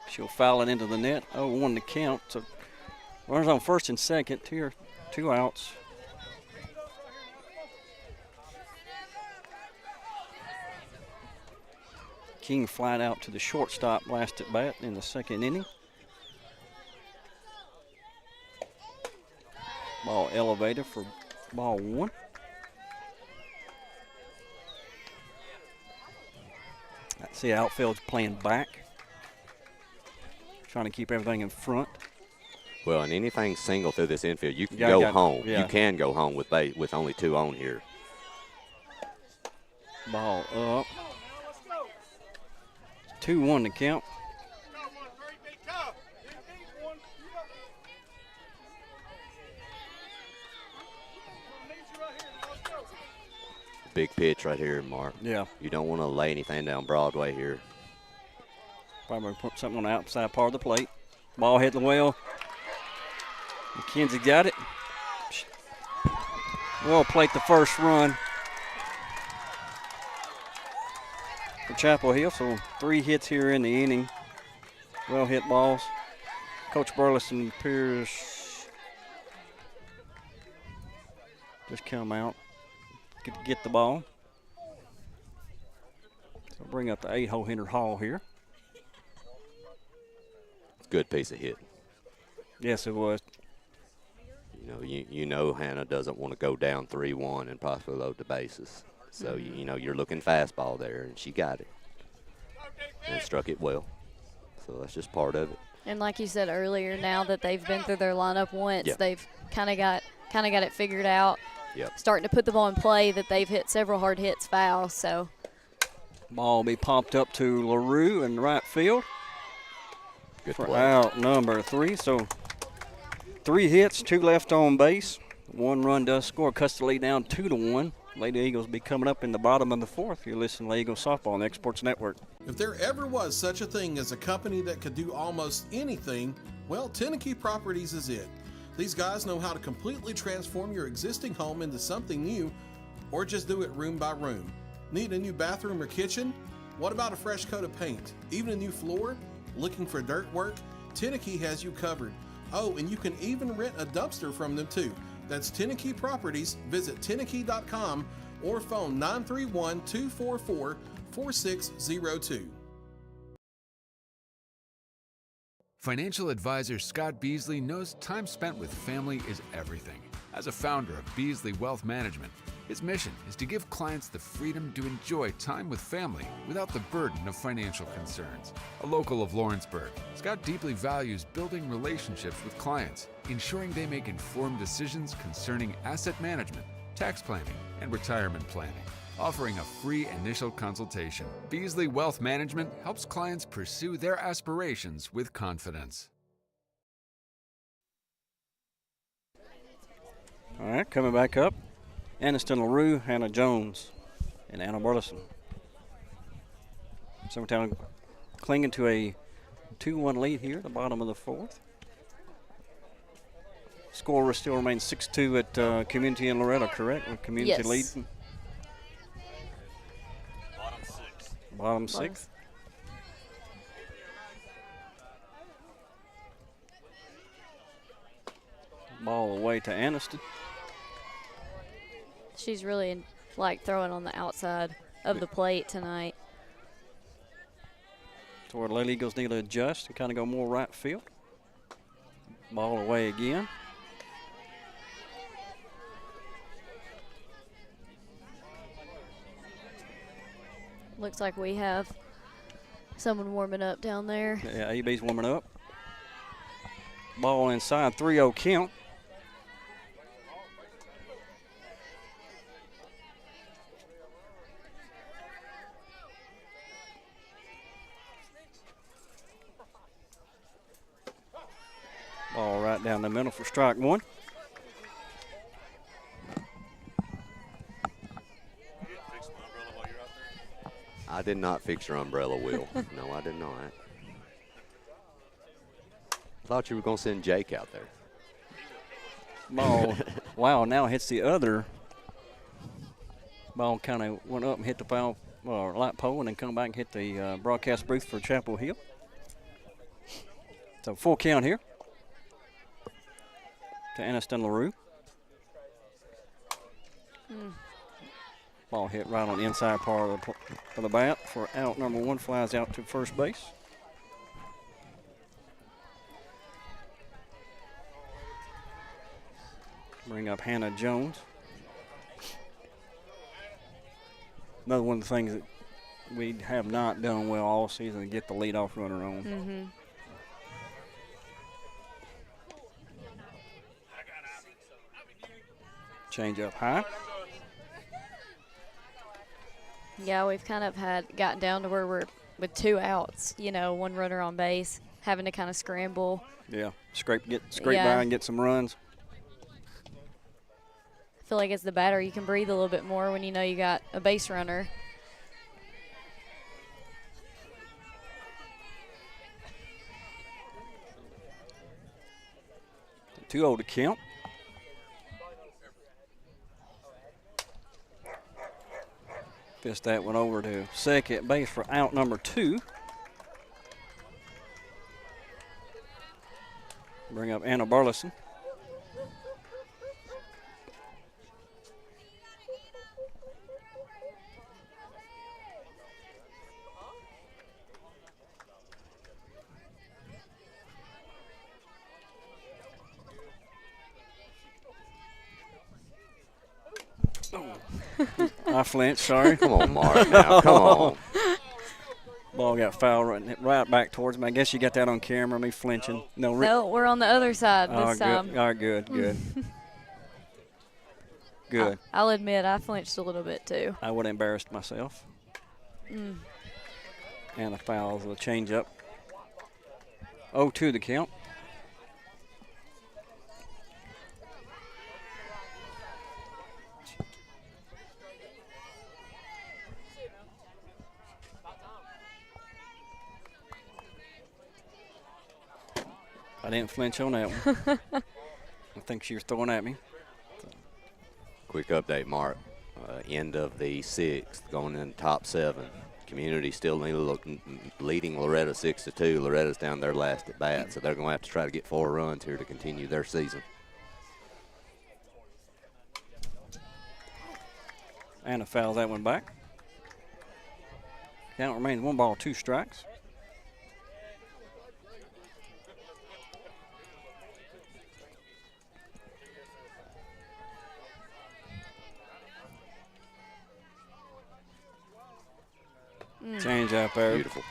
She'll foul it into the net. 0-1 to count. So runners on first and second. 2 outs. King flied out to the shortstop last at bat in the second inning. Ball elevated for ball one. I see outfield's playing back, trying to keep everything in front. Well, and anything single through this infield, you can Yeah, go home. yeah. You can go home with only 2 on here. Ball up. 2-1 to count. Big pitch right here, Mark. Yeah. You don't want to lay anything down Broadway here. Probably put something on the outside part of the plate. Ball hit the well. McKenzie got it. Well played the first run for Chapel Hill. So 3 hits here in the inning. Well hit balls. Coach Burleson appears just come out. Get the ball. So bring up the 8-hole Henry Hall here. Good piece of hit. Yes, it was. You know Hannah doesn't want to go down 3-1 and possibly load the bases. So, you're looking fastball there, and she got it and struck it well. So that's just part of it. And like you said earlier, now that they've been through their lineup once, they've kind of got it figured out. Yep. Starting to put the ball in play, that they've hit several hard hits foul. So ball will be popped up to LaRue in right field. Good for play. Out number 3. So 3 hits, 2 left on base. 1 run does score. Cuts the lead down 2-1. Lady Eagles be coming up in the bottom of the 4th. You're listening to Eagles Softball on the Exports Network. If there ever was such a thing as a company that could do almost anything, well, Tenakee Properties is it. These guys know how to completely transform your existing home into something new, or just do it room by room. Need a new bathroom or kitchen? What about a fresh coat of paint? Even a new floor? Looking for dirt work? Tenakee has you covered. Oh, and you can even rent a dumpster from them too. That's Tenakee Properties. Visit Tenakee.com or phone 931-244-4602. Financial advisor Scott Beasley knows time spent with family is everything. As a founder of Beasley Wealth Management, his mission is to give clients the freedom to enjoy time with family without the burden of financial concerns. A local of Lawrenceburg, Scott deeply values building relationships with clients, ensuring they make informed decisions concerning asset management, tax planning, and retirement planning. Offering a free initial consultation, Beasley Wealth Management helps clients pursue their aspirations with confidence. All right, coming back up. Aniston LaRue, Hannah Jones, and Anna Burleson. Summertown clinging to a 2-1 lead here at the bottom of the 4th. Score still remains 6-2 at Community in Loretto, correct? With Community leading. Bottom 6. Ball away to Aniston. she's really like throwing on the outside of the plate tonight. So where Lady Eagles need to adjust and kind of go more right field. Ball away again. Looks like we have someone warming up down there. Yeah, AB's warming up. Ball inside, 3-0 count. Ball right down the middle for strike one. I did not fix your umbrella, Will. No, I did not. I thought you were going to send Jake out there. Ball, wow, now hits the other. Ball kind of went up and hit the foul light pole and then come back and hit the broadcast booth for Chapel Hill. So full count here to Aniston LaRue. Ball hit right on the inside part of the bat for out number 1, flies out to first base. Bring up Hannah Jones. Another one of the things that we have not done well all season to get the leadoff runner on. Mm-hmm. Change up high. Yeah, we've kind of gotten down to where we're with 2 outs, 1 runner on base, having to kind of scramble. Yeah, scrape by and get some runs. I feel like as the batter, you can breathe a little bit more when you know you got a base runner. Too old to count. Fist that one over to second base for out number 2. Bring up Anna Burleson. I flinched, sorry. Come on, Mark, now, come on. Ball got fouled right back towards me. I guess you got that on camera, me flinching. No, we're on the other side this time. Good. All right, good. Good. I'll admit I flinched a little bit too. I would have embarrassed myself. And a foul, the change up. 0-2 the count. I didn't flinch on that one. I think she was throwing at me. Quick update, Mark. End of the 6th, going in top 7. Community still leading Loretta 6-2. Loretta's down their last at bat, so they're going to have to try to get 4 runs here to continue their season. Anna fouls that one back. Count remains 1 ball, 2 strikes. Change up there. Beautiful.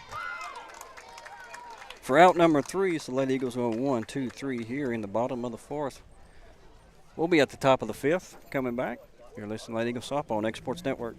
For out number 3, so Lady Eagles go 1, 2, 3 here in the bottom of the 4th. We'll be at the top of the 5th coming back. You're listening to Lady Eagles Softball on X Sports Network.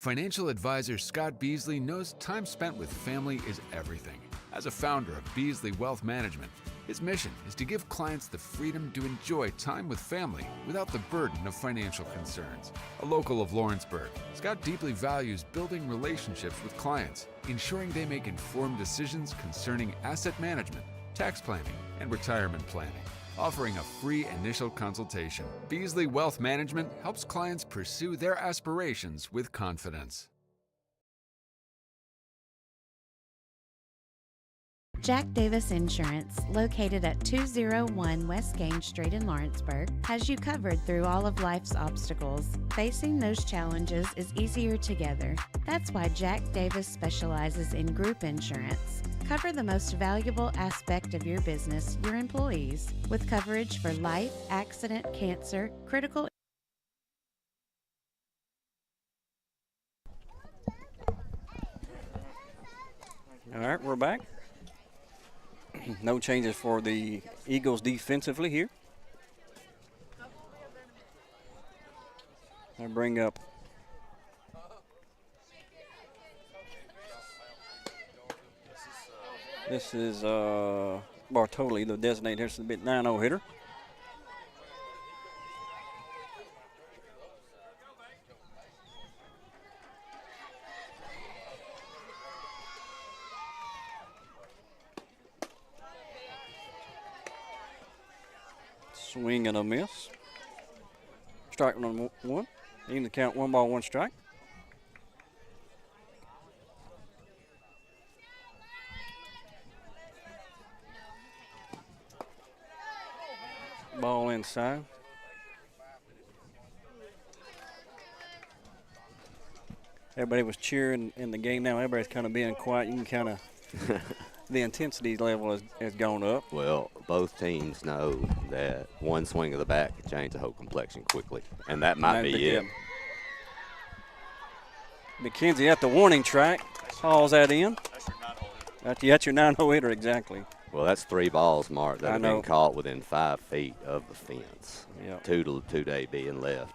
Financial advisor Scott Beasley knows time spent with family is everything. As a founder of Beasley Wealth Management, his mission is to give clients the freedom to enjoy time with family without the burden of financial concerns. A local of Lawrenceburg, Scott deeply values building relationships with clients, ensuring they make informed decisions concerning asset management, tax planning, and retirement planning. Offering a free initial consultation, Beasley Wealth Management helps clients pursue their aspirations with confidence. Jack Davis Insurance, located at 201 West Gaines Street in Lawrenceburg, has you covered through all of life's obstacles. Facing those challenges is easier together. That's why Jack Davis specializes in group insurance. Cover the most valuable aspect of your business, your employees, with coverage for life, accident, cancer, critical. All right, we're back. No changes for the Eagles defensively here. I bring up this is Bartoli, the designated hitter, the 9-0 hitter. Swing and a miss. Strike number 1. Even the count 1 ball, 1 strike. Ball inside. everybody was cheering in the game. Now everybody's kind of being quiet. You can kind of the intensity level has gone up. Well, both teams know that one swing of the bat can change the whole complexion quickly, and that might be it. McKenzie at the warning track. Hauls that in. That's your 9-hole hitter, exactly. Well, that's 3 balls, Mark, that have been caught within 5 feet of the fence. Yep. 2 to being left.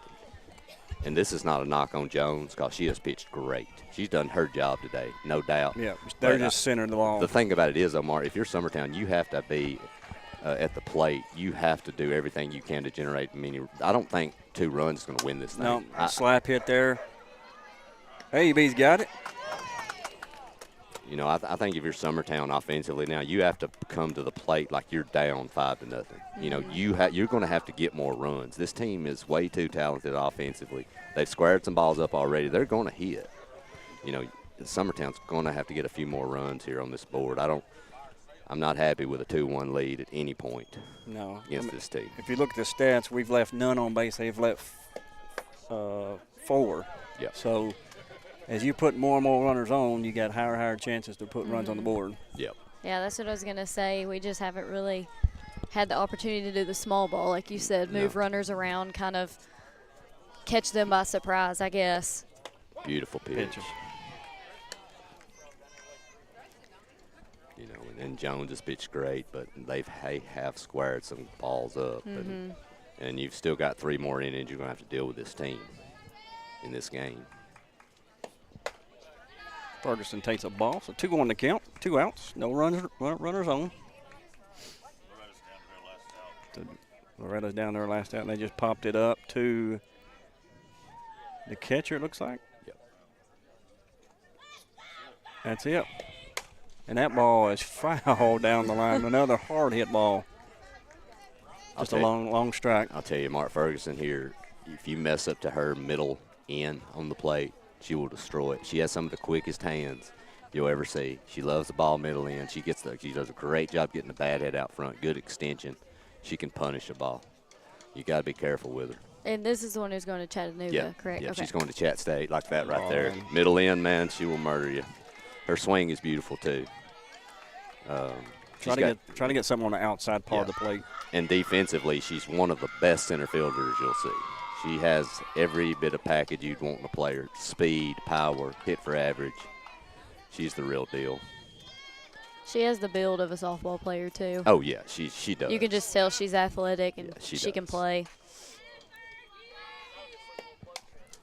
And this is not a knock on Jones because she has pitched great. She's done her job today, no doubt. Yeah, they're just centering the ball. The thing about it is, though, Mark, if you're Summertown, you have to be at the plate. You have to do everything you can to generate I don't think 2 runs is going to win this thing. No, slap hit there. AB's got it. You know, I think if you're Summertown offensively now, you have to come to the plate like you're down 5-0. You know, you're going to have to get more runs. This team is way too talented offensively. They've squared some balls up already. They're going to hit. You know, Summertown's going to have to get a few more runs here on this board. I'm not happy with a 2-1 lead at any point. No, against this team. If you look at the stats, we've left none on base. They've left 4. Yeah. So as you put more and more runners on, you got higher and higher chances to put runs on the board. Yep. Yeah, that's what I was going to say. We just haven't really had the opportunity to do the small ball, like you said, move runners around, kind of catch them by surprise, I guess. Beautiful pitch. You know, and Jones has pitched great, but they have squared some balls up. And you've still got 3 more innings you're going to have to deal with this team in this game. Ferguson takes a ball, so 2 on the count, 2 outs, no runners on. Loretta's down there last out, and they just popped it up to the catcher, it looks like. Yep. That's it. And that ball is foul down the line, another hard hit ball. Just a long strike. I'll tell you, Mark Ferguson here, if you mess up to her middle end on the plate, she will destroy it. She has some of the quickest hands you'll ever see. She loves the ball middle end. She does a great job getting the bat head out front. Good extension. She can punish a ball. You got to be careful with her. And this is the one who's going to Chattanooga, correct? Yeah, okay. She's going to Chat State like that right there. Man. Middle end, man, she will murder you. Her swing is beautiful too. Try to get something on the outside part of the plate. And defensively, she's one of the best center fielders you'll see. She has every bit of package you'd want in a player. Speed, power, hit for average. She's the real deal. She has the build of a softball player, too. Oh, yeah, she does. You can just tell she's athletic and she can play.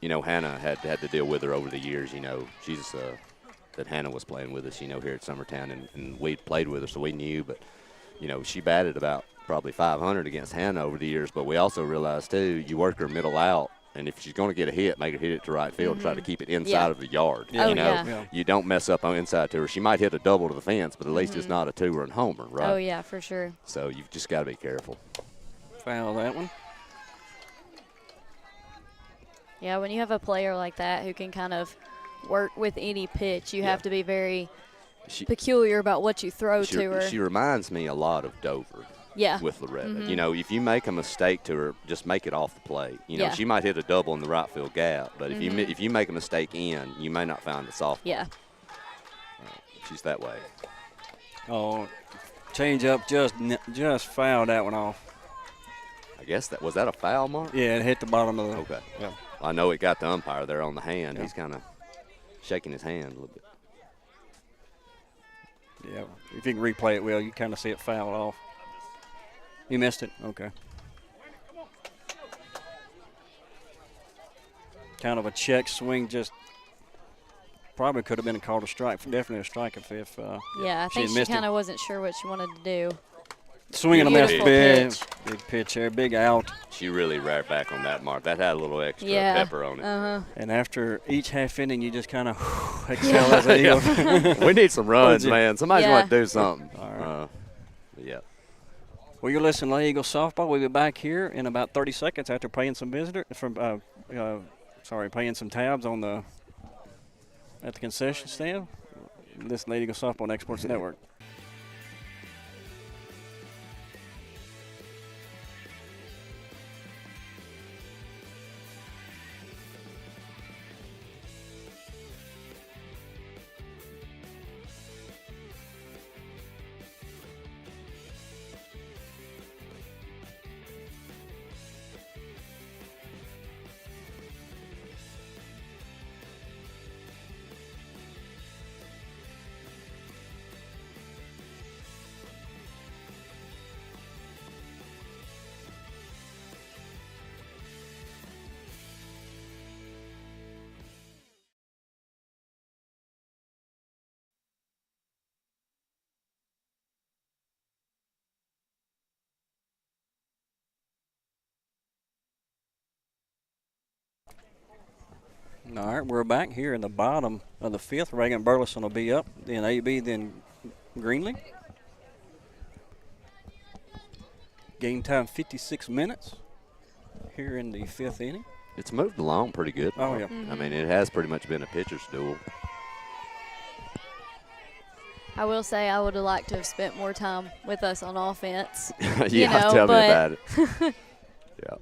You know, Hannah had to deal with her over the years. You know, that Hannah was playing with us, you know, here at Summertown, and we played with her, so we knew. But, you know, she batted about probably 500 against Hannah over the years, but we also realized, too, you work her middle out, and if she's going to get a hit, make her hit it to right field, try to keep it inside of the yard. Yeah. You know, you don't mess up on inside to her. She might hit a double to the fence, but at least it's not a 2-run homer, right? Oh, yeah, for sure. So you've just got to be careful. Foul that one. Yeah, when you have a player like that who can kind of work with any pitch, you have to be very peculiar about what you throw to her. She reminds me a lot of Dover. Yeah. With Loretta. You know, if you make a mistake to her, just make it off the plate. You know, she might hit a double in the right field gap, but if you make a mistake in, you may not find the softball. Yeah. She's that way. Oh, change up just fouled that one off. I guess was that a foul, Mark? Yeah, it hit the bottom of the. Okay. Yeah. I know it got the umpire there on the hand. Yeah. He's kind of shaking his hand a little bit. Yeah, if you can replay it, Will, you kind of see it fouled off. You missed it? Okay. Kind of a check swing, just probably could have been a call to strike. Definitely a strike if yeah, I think she kind of wasn't sure what she wanted to do. Swing and a miss, big pitch there, big out. She really reared back on that, Mark. That had a little extra pepper on it. And after each half inning, you just kind of exhale as a Eagle. We need some runs, man. Somebody's going to do something. All right. Yeah. Well, you're listening to Eagle Softball. We'll be back here in about 30 seconds after paying some paying some tabs on at the concession stand. Listen to Eagle Softball on Exports Network. All right, we're back here in the bottom of the 5th. Reagan Burleson will be up, then AB, then Greenlee. Game time 56 minutes here in the 5th inning. It's moved along pretty good. Oh, yeah. I mean, it has pretty much been a pitcher's duel. I will say I would have liked to have spent more time with us on offense. Tell me about it. Yeah.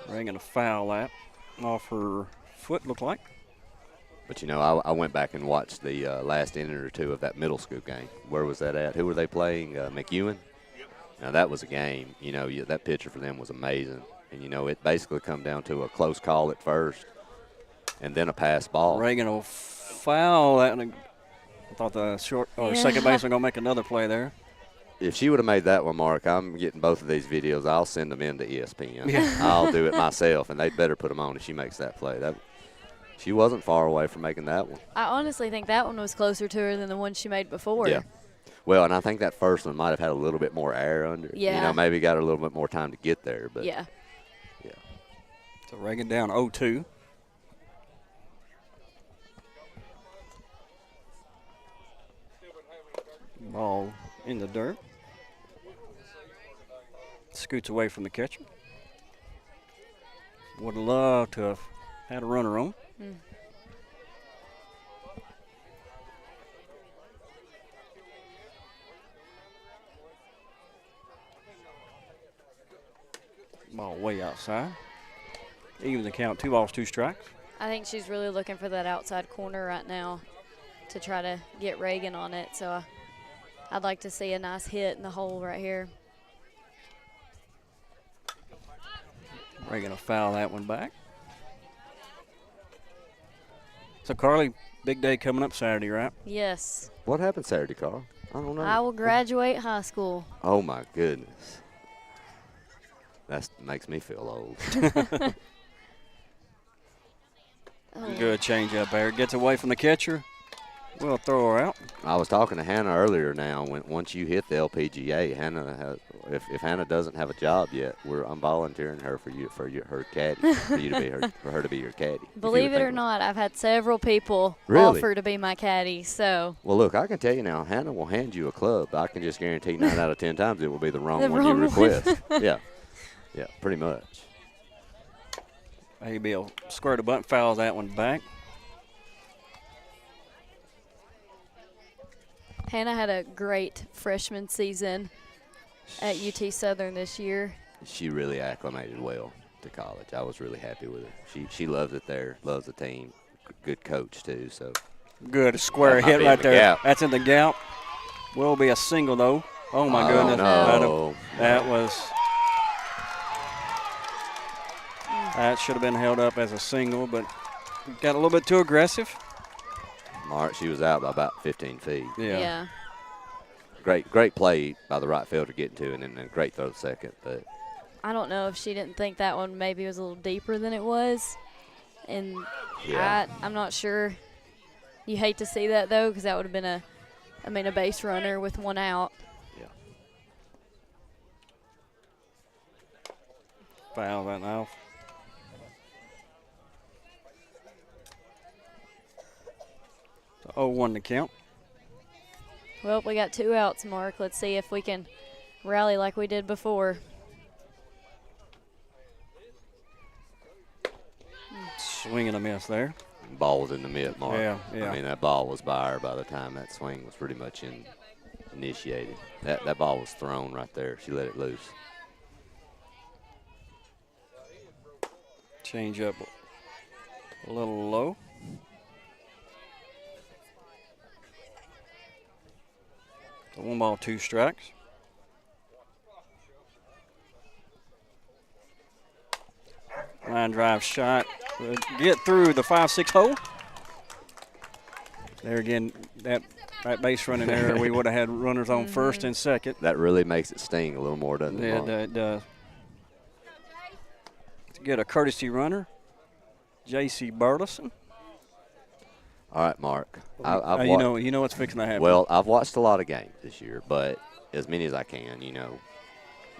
Reagan a foul that off her foot, looked like. But, I went back and watched the last inning or two of that middle school game. Where was that at? Who were they playing? McEwen? Now, that was a game. That pitcher for them was amazing. And, it basically come down to a close call at first and then a pass ball. Reagan will foul that. And I thought the second baseman going to make another play there. If she would have made that one, Mark, I'm getting both of these videos. I'll send them in to ESPN. Yeah. I'll do it myself, and they'd better put them on if she makes that play. She wasn't far away from making that one. I honestly think that one was closer to her than the one she made before. Yeah. Well, and I think that first one might have had a little bit more air under it. Yeah. Maybe got a little bit more time to get there. But yeah. Yeah. So Reagan down 0-2. Ball in the dirt. Scoots away from the catcher. Would love to have had a runner on. Ball way outside. Even the count, 2 balls, 2 strikes. I think she's really looking for that outside corner right now to try to get Reagan on it. So I'd like to see a nice hit in the hole right here. Reagan will foul that one back. So, Carly, big day coming up Saturday, right? Yes. What happened Saturday, Carl? I don't know. I will graduate high school. Oh, my goodness. That makes me feel old. Good change up there. Gets away from the catcher. We'll throw her out. I was talking to Hannah earlier now. Once you hit the LPGA, Hannah if Hannah doesn't have a job yet, I'm volunteering her for her caddy, for her to be your caddy. Believe it or not, I've had several people offer to be my caddy. So. Well, look, I can tell you now, Hannah will hand you a club. I can just guarantee 9 out of 10 times it will be the wrong one you request. Yeah, pretty much. AB will squirt a bunt, fouls that one back. Hannah had a great freshman season at UT Southern this year. She really acclimated well to college. I was really happy with her. She loves it there, loves the team. Good coach, too. So good square hit right there. Gap. That's in the gap. Will be a single, though. Oh, my goodness. No. That was – that should have been held up as a single, but got a little bit too aggressive. Mark, she was out by about 15 feet. Yeah. Great play by the right fielder getting to it, and then a great throw to second. But I don't know if she didn't think that one maybe was a little deeper than it was. And I'm not sure. You hate to see that, though, because that would have been a base runner with one out. Yeah. Foul that now. So 0-1 to count. Well, we got 2 outs, Mark. Let's see if we can rally like we did before. Swing and a miss there. Ball was in the mid, Mark. Yeah. I mean, that ball was by her by the time that swing was pretty much initiated. That ball was thrown right there. She let it loose. Change up a little low. So 1 ball, 2 strikes. Line drive shot. We'll get through the 5-6 hole. There again, that base running error, we would have had runners on first and second. That really makes it sting a little more, doesn't it? Yeah, it does. To get a courtesy runner, J.C. Burleson. All right, Mark. You know what's fixing to happen. Well, I've watched a lot of games this year, but as many as I can,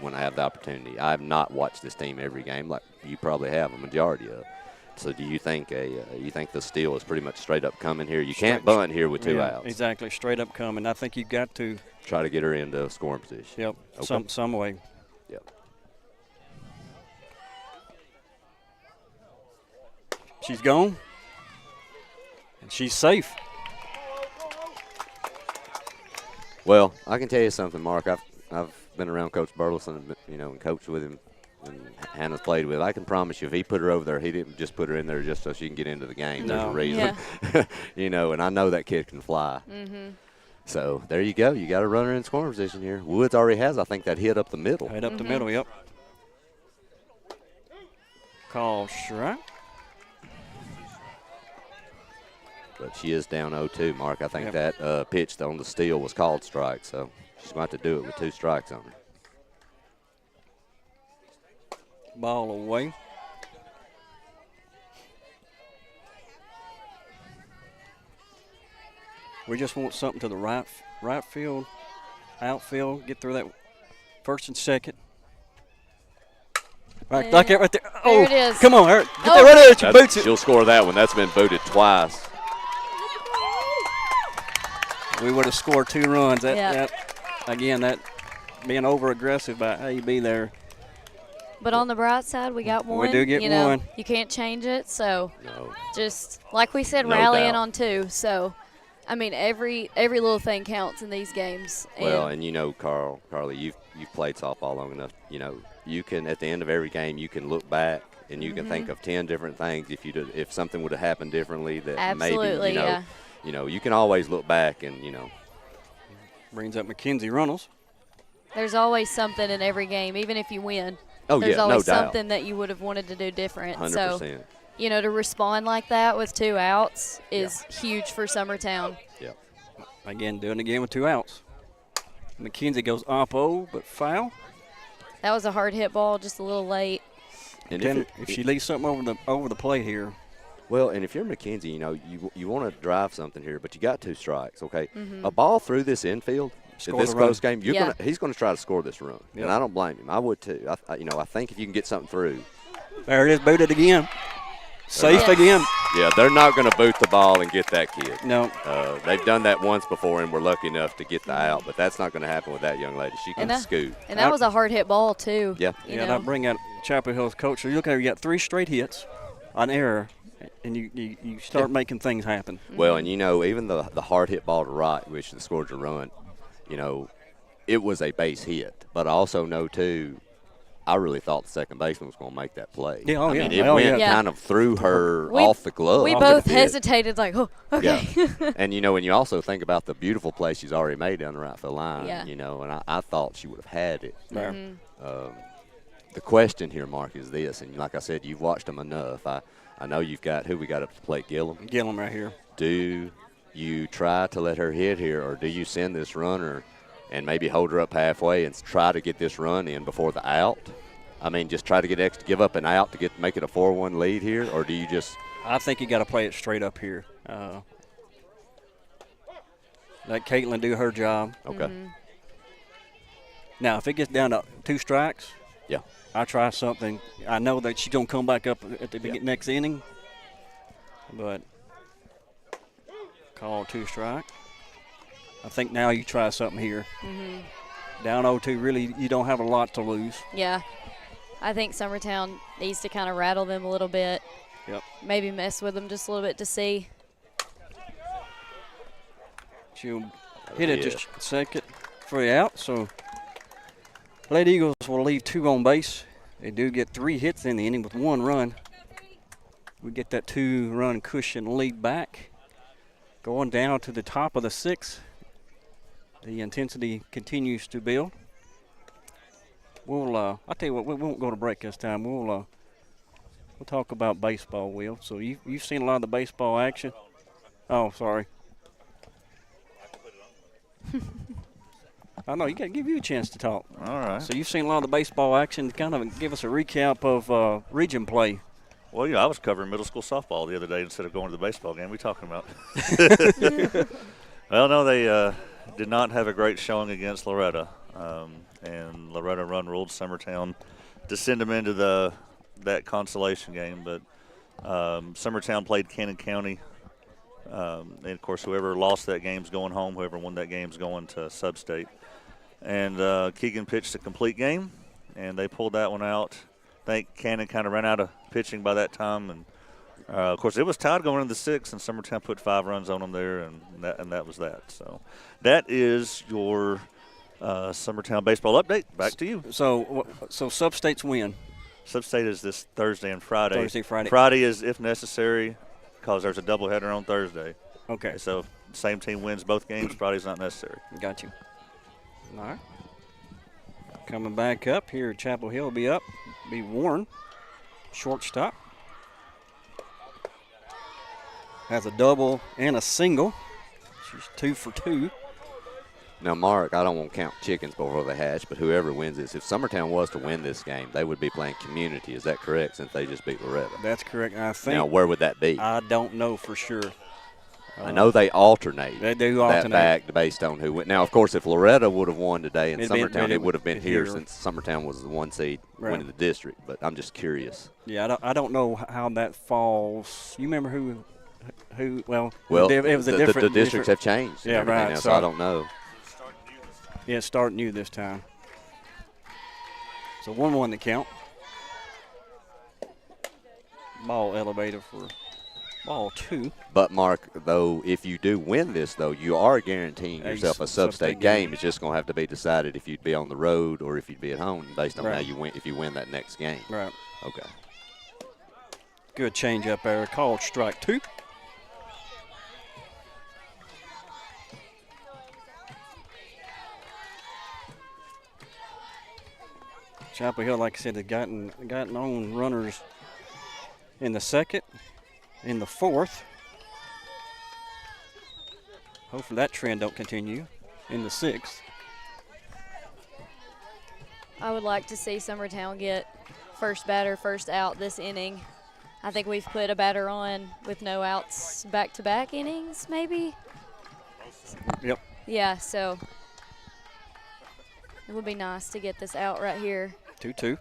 when I have the opportunity. I have not watched this team every game like you probably have, a majority of. So do you think the steal is pretty much straight up coming here? You can't bunt here with 2 outs. Exactly, straight up coming. I think you've got to try to get her into scoring position. Yep, okay. some way. Yep. She's gone, and she's safe. Well, I can tell you something, Mark. I've been around Coach Burleson, and coached with him, and Hannah's played with. I can promise you, if he put her over there, he didn't just put her in there just so she can get into the game. No. There's a reason, and I know that kid can fly. Mm-hmm. So there you go. You got a runner in scoring position here. Woods already has, I think, that hit up the middle. Hit up the middle, yep. Call strike. But she is down 0-2, Mark. I think that pitch on the steal was called strike, so she's going to have to do it with 2 strikes on her. Ball away. We just want something to the right field, outfield, get through that first and second. Right, like that right there. There it is. Come on, Eric. Get that right there with your boots. She'll score that one. That's been booted twice. We would have scored 2 runs. Again, that being over-aggressive by A.B. there. But on the bright side, we got one. We do get one. You can't change it, so no. Just like we said, No rallying doubt. on 2. So, I mean, every little thing counts in these games. Well, and Carly, you've played softball long enough. You can, at the end of every game, you can look back and you can think of 10 different things if something would have happened differently that absolutely, maybe you can always look back and brings up Mackenzie Runnels. There's always something in every game, even if you win. Oh, There's yeah, always no doubt. something that you would have wanted to do different. 100%. So, to respond like that with 2 outs is huge for Summertown. Yep. Again, doing it again with 2 outs. Mackenzie goes up-0, but foul. That was a hard hit ball, just a little late. And if she leaves something over the plate here. Well, and if you're Mackenzie, you want to drive something here, but you got 2 strikes, okay? A ball through this infield, in this close game, he's going to try to score this run, and I don't blame him. I would too. I think if you can get something through. There it is, booted again. Safe again. Yeah, they're not going to boot the ball and get that kid. No. They've done that once before, and we're lucky enough to get the out, but that's not going to happen with that young lady. She can scoot. And that was a hard hit ball, too. Yeah. And I bring out Chapel Hill's coach. So you look at her, you got 3 straight hits on error, and you start making things happen. Well, and even the hard hit ball to right, which the scored a run, it was a base hit. But I also know, too, I really thought the second baseman was going to make that play. Yeah, I mean, it went kind of through her off the glove. We both hesitated like, oh, okay. Yeah. And, when you also think about the beautiful play she's already made down the right field line, and I thought she would have had it. The question here, Mark, is this, and like I said, you've watched them enough. I know you've got who we got up to the plate, Gillum. Gillum right here. Do you try to let her hit here, or do you send this runner and maybe hold her up halfway and try to get this run in before the out? I mean, just try to give up an out to make it a 4-1 lead here, or do you just? I think you got to play it straight up here. Let Caitlin do her job. Okay. Now, if it gets down to 2 strikes, I try something. I know that she's gonna come back up at the next inning, but call 2 strike. I think now you try something here. Down 0-2, really, you don't have a lot to lose. Yeah. I think Summertown needs to kind of rattle them a little bit. Yep. Maybe mess with them just a little bit to see. She'll hit it just a second for the out. So Lady Eagles will leave 2 on base. They do get 3 hits in the inning with 1 run. We get that 2-run cushion lead back. Going down to the top of the 6th. The intensity continues to build. I'll tell you what, we won't go to break this time. We'll talk about baseball, Will. So you've seen a lot of the baseball action. Oh, sorry. I know, you got to give you a chance to talk. All right. So you've seen a lot of the baseball action. Kind of give us a recap of region play. Well, I was covering middle school softball the other day instead of going to the baseball game. What are you talking about? Well, no, they did not have a great showing against Loretta. And Loretta run ruled Summertown to send them into that consolation game. But Summertown played Cannon County. And, of course, whoever lost that game's going home. Whoever won that game's going to Sub-State. And Keegan pitched a complete game, and they pulled that one out. I think Cannon kind of ran out of pitching by that time. And, of course, it was tied going into the sixth, and Summertown put 5 runs on them there, and that was that. So that is your Summertown baseball update. Back to you. So Sub-State's win. Sub-State is this Thursday and Friday. Friday. Friday is if necessary because there's a doubleheader on Thursday. Okay. So same team wins both games. Friday's not necessary. Got you. All right. Coming back up here, Chapel Hill will be up. Be Warren, shortstop. Has a double and a single. She's 2 for 2. Now, Mark, I don't want to count chickens before they hatch, but whoever wins this, if Summertown was to win this game, they would be playing community. Is that correct, since they just beat Loretta? That's correct. I think. Now, where would that be? I don't know for sure. I know they alternate. They do alternate. That back based on who went. Now, of course, if Loretta would have won today in Summertown, it would have been here since Summertown was the 1 seed winning the district. But I'm just curious. Yeah, I don't know how that falls. You remember who? Well, it was a the different. Districts have changed. Yeah, right. Now, so I don't know. Yeah, it's starting new this time. So 1-1 the count. Ball elevated for ball 2. But, Mark, though, if you do win this, though, you are guaranteeing yourself a sub-state game. It's just going to have to be decided if you'd be on the road or if you'd be at home based on how you win, if you win that next game. Right. Okay. Good change up there. Called strike 2. Chapel Hill, like I said, had gotten on runners in the second, in the fourth. Hopefully that trend don't continue in the sixth. I would like to see Summertown get first batter, first out this inning. I think we've put a batter on with no outs back-to-back innings, maybe? Yep. Yeah, so it would be nice to get this out right here. 2-2.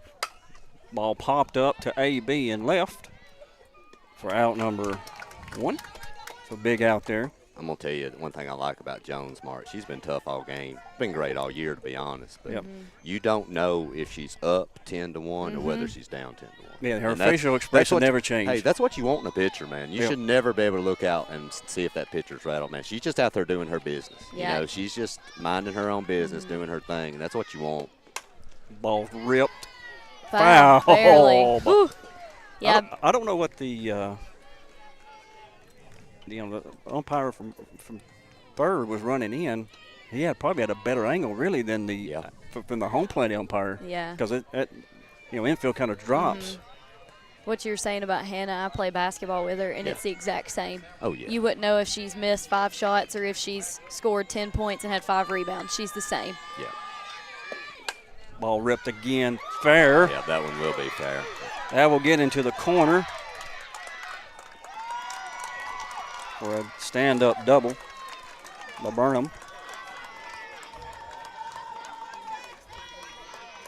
Ball popped up to AB and left for out number 1. So big out there. I'm going to tell you one thing I like about Jones, Mark. She's been tough all game. Been great all year, to be honest. But you don't know if she's up 10-1 or whether she's down 10-1. Yeah, her facial expression never changed. Hey, that's what you want in a pitcher, man. You should never be able to look out and see if that pitcher's rattled, man. She's just out there doing her business. Yeah. You know, she's just minding her own business, doing her thing. And that's what you want. Ball ripped. Foul. Barely. Yeah. I don't know what the umpire from third was running in. He probably had a better angle really than from the home plate umpire. Yeah. Because infield kind of drops. What you're saying about Hannah, I play basketball with her, and it's the exact same. Oh, yeah. You wouldn't know if she's missed 5 shots or if she's scored 10 points and had 5 rebounds. She's the same. Yeah. Ball ripped again. Fair. Yeah, that one will be fair. That will get into the corner for a stand-up double by Burnham.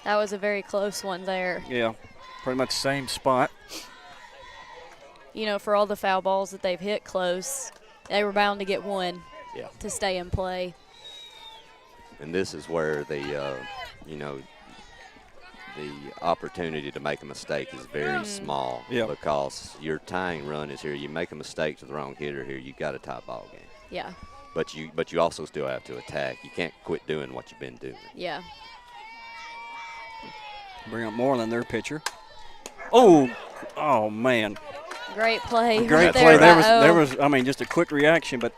That was a very close one there. Yeah, pretty much same spot. You know, for all the foul balls that they've hit close, they were bound to get one to stay in play. And this is where the opportunity to make a mistake is very small because your tying run is here. You make a mistake to the wrong hitter here, you got a tie ball game. Yeah. But you also still have to attack. You can't quit doing what you've been doing. Yeah. Bring up Moreland, their pitcher. Oh man. Great play. Great play. There was just a quick reaction, but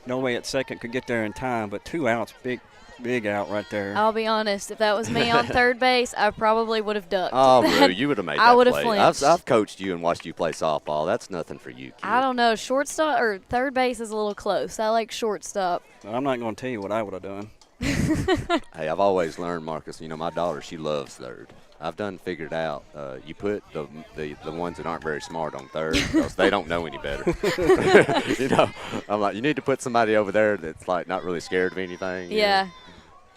no way at second could get there in time. But 2 outs, big out right there. I'll be honest, if that was me on third base, I probably would have ducked. Oh, bro, you would have made that I would have play. flinched. I've coached you and watched you play softball. That's nothing for you, kid. I don't know. Shortstop or third base is a little close. I like shortstop. I'm not going to tell you what I would have done. Hey, I've always learned, Marcus, my daughter, she loves third. I've figured out you put the ones that aren't very smart on third because they don't know any better. I'm like, you need to put somebody over there that's like not really scared of anything. Yeah.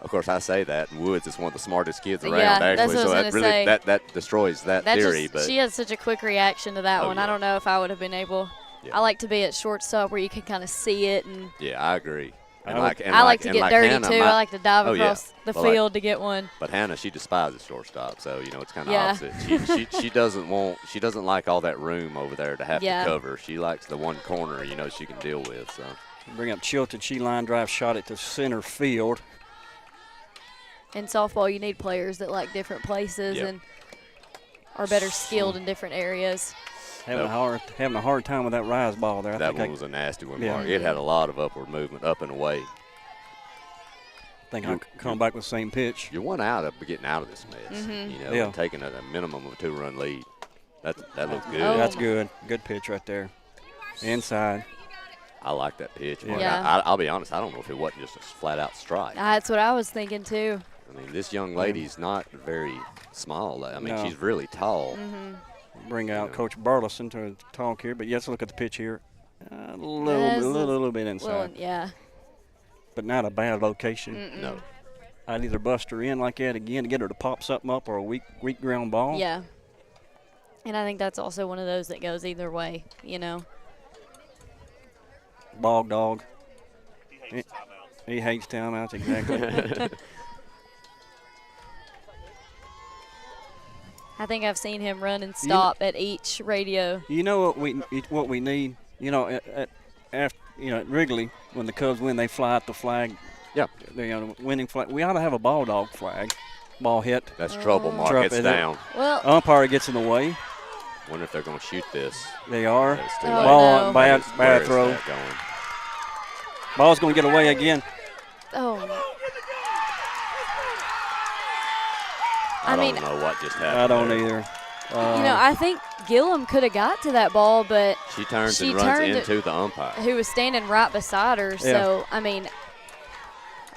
Of course, I say that, and Woods is one of the smartest kids around, Yeah, actually. that's what So I that was really gonna say. that destroys that theory. But she had such a quick reaction to that one. yeah. I don't know if I would have been able. Yeah. I like to be at shortstop where you can kind of see it, and yeah, I agree. And I like to get dirty Hannah, too. I like to dive oh, yeah. across the But field to get one. But Hannah, she despises shortstop, so it's kind of Yeah. opposite. She doesn't like all that room over there to have Yeah. to cover. She likes the one corner she can deal with. So Bring up Chilton. She line drive shot it to center field. In softball, you need players that like different places Yep. and are better skilled in different areas. Having a hard time with that rise ball there. that one was a nasty one, Yeah. Mark. It had a lot of upward movement, up and away. I think I'll come back with the same pitch. You're one out of getting out of this mess. Mhm. Yeah. And taking a minimum of a 2-run lead. That looks good. Oh. That's good. Good pitch right there. Inside. I like that pitch. Mark. Yeah. I'll be honest. I don't know if it wasn't just a flat-out strike. That's what I was thinking too. I mean, this young lady's not very small. I mean, No. she's really tall. Bring out Coach Burleson to talk here, but let's look at the pitch here. A little bit inside, Well, yeah. but not a bad location. No. I'd either bust her in like that again to get her to pop something up, or a weak ground ball. Yeah. And I think that's also one of those that goes either way, Bog dog. He hates timeouts, exactly. I think I've seen him run and stop at each radio. You know what we need? At Wrigley, when the Cubs win, they fly out the flag. Yeah. The winning flag. We ought to have a ball dog flag. Ball hit. That's trouble, Mark. Trouble. It's down. Well, Umpire gets in the way. Wonder if they're going to shoot this. They are. It's too Oh, late. no. Bad Where is throw. that going? Ball's going to get away again. oh, I mean, don't know what just happened. I don't there. either. I think Gillum could have got to that ball, but She turns she and runs turned into the umpire. who was standing right beside her. So, I mean,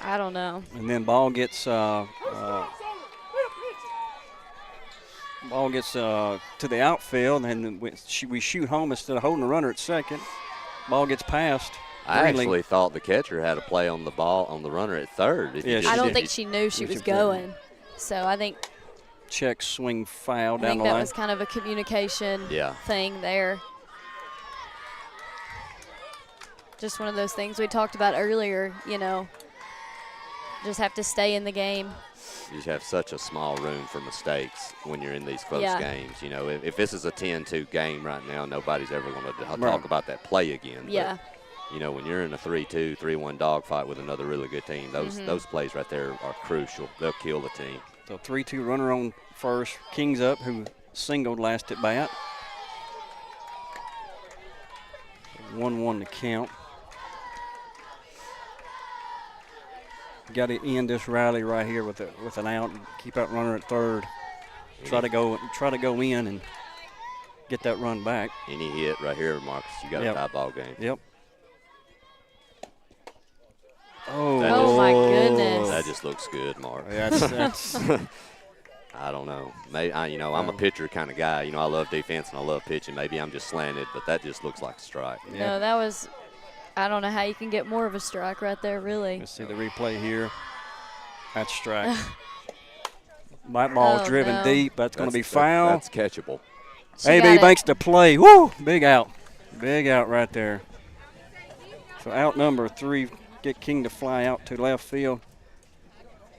I don't know. And then ball gets to the outfield, and we shoot home instead of holding the runner at second. Ball gets passed. I Greenlee. actually thought the catcher had a play on the ball on the runner at third. If you Yeah, just- I don't if think you- she knew she she was didn't. going. So I think Check swing foul I down think the that line. was kind of a communication Yeah. thing there. Just one of those things we talked about earlier, just have to stay in the game. You just have such a small room for mistakes when you're in these close Yeah. games. If this is a 10-2 game right now, nobody's ever going to talk Right. about that play again. Yeah. But, when you're in a 3-2, 3-1 dogfight with another really good team, those plays right there are crucial. They'll kill the team. So 3-2 runner on first. King's up, who singled last at bat. 1-1 to count. Got to end this rally right here with an out and keep that runner at third. Try to go in and get that run back. Any hit right here, Marcus, you got Yep. a tie ball game. Yep. Oh, Oh, my goodness. That just looks good, Mark. That's I don't know. Maybe I'm a pitcher kind of guy. I love defense and I love pitching. Maybe I'm just slanted, but that just looks like a strike. No, that was – I don't know how you can get more of a strike right there, really. Let's see the replay here. That's strike. My ball's driven no. deep. That's going to be That's foul. That's catchable. She AB got it. makes the play. Woo! Big out. Big out right there. So out number 3, get King to fly out to left field.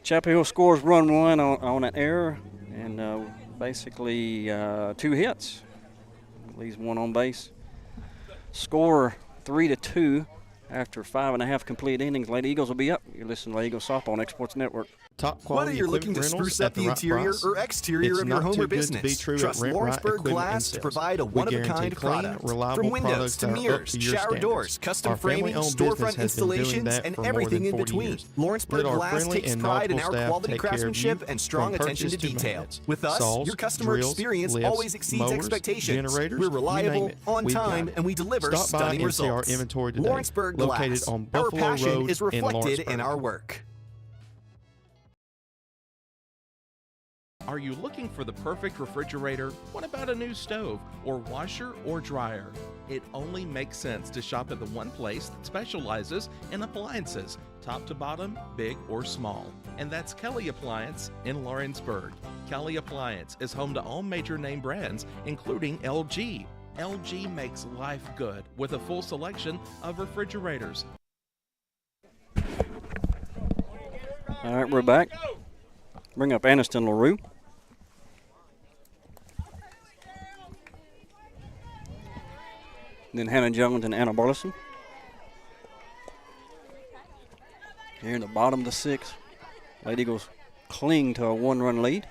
Chapel Hill scores run 1 on an error, and basically 2 hits. Leaves 1 on base. Score 3-2 after 5.5 complete innings. Lady Eagles will be up. You're listening to Lady Eagles Softball on Exports Network. Top quality Whether you're looking to equipment spruce rentals up at the the right interior price. or exterior It's of your not home too or good to be business, true at trust Rent Right Lawrenceburg Equipment Glass and to Sales. provide a We one-of-a-kind guarantee clean, product. reliable From windows products to that are up mirrors, to your shower standards. doors, custom Our framing, family-owned storefront business has been doing installations, that and for more everything than in 40 between. years. Lawrenceburg Let our Glass friendly takes and pride in knowledgeable our staff quality take care of craftsmanship you and strong from attention to purchase to detail. maintenance. With us, Saws, your customer drills, experience lifts, always exceeds mowers, expectations. generators, We're you name reliable, it, on we've got time, it. and we deliver Stop by stunning and see our results. inventory today. Lawrenceburg Located Glass. on Our Buffalo passion Road is in reflected Lawrenceburg. in our work. Are you looking for the perfect refrigerator? What about a new stove or washer or dryer? It only makes sense to shop at the one place that specializes in appliances, top to bottom, big or small. And that's Kelly Appliance in Lawrenceburg. Kelly Appliance is home to all major name brands, including LG. LG makes life good with a full selection of refrigerators. All right, we're back. Bring up Aniston LaRue. Then Hannah Jones and Anna Burleson. Here in the bottom of the sixth, Lady Eagles cling to a one-run lead.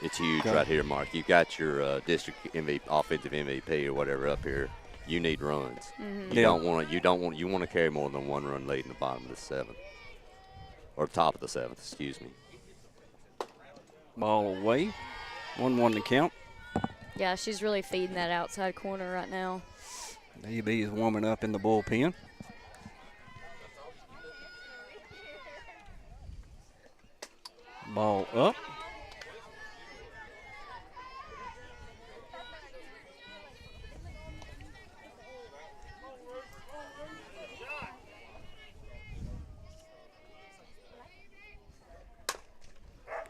It's huge right here, Mark. You got your district MVP, offensive MVP or whatever up here. You need runs. Mm-hmm. You want to carry more than one run lead in the bottom of the seventh, or top of the seventh. Excuse me. Ball away, 1-1 to count. Yeah, she's really feeding that outside corner right now. AB is warming up in the bullpen. Ball up.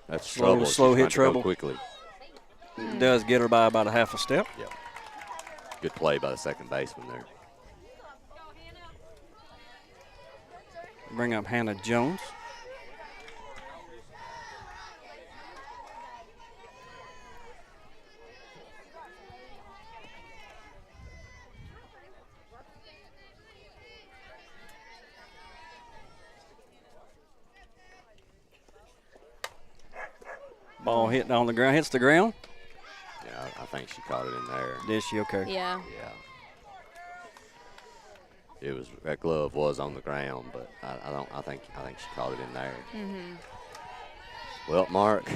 That's trouble. Slow hit trouble. Quickly. Does get her by about a half a step. Yep. Good play by the second baseman there. Bring up Hannah Jones. Ball hitting on the ground, hits the ground. Yeah, I think she caught it in there. Did she? Okay. Yeah. Yeah. It was, that glove was on the ground, but I think she caught it in there. Mm-hmm. Well, Mark,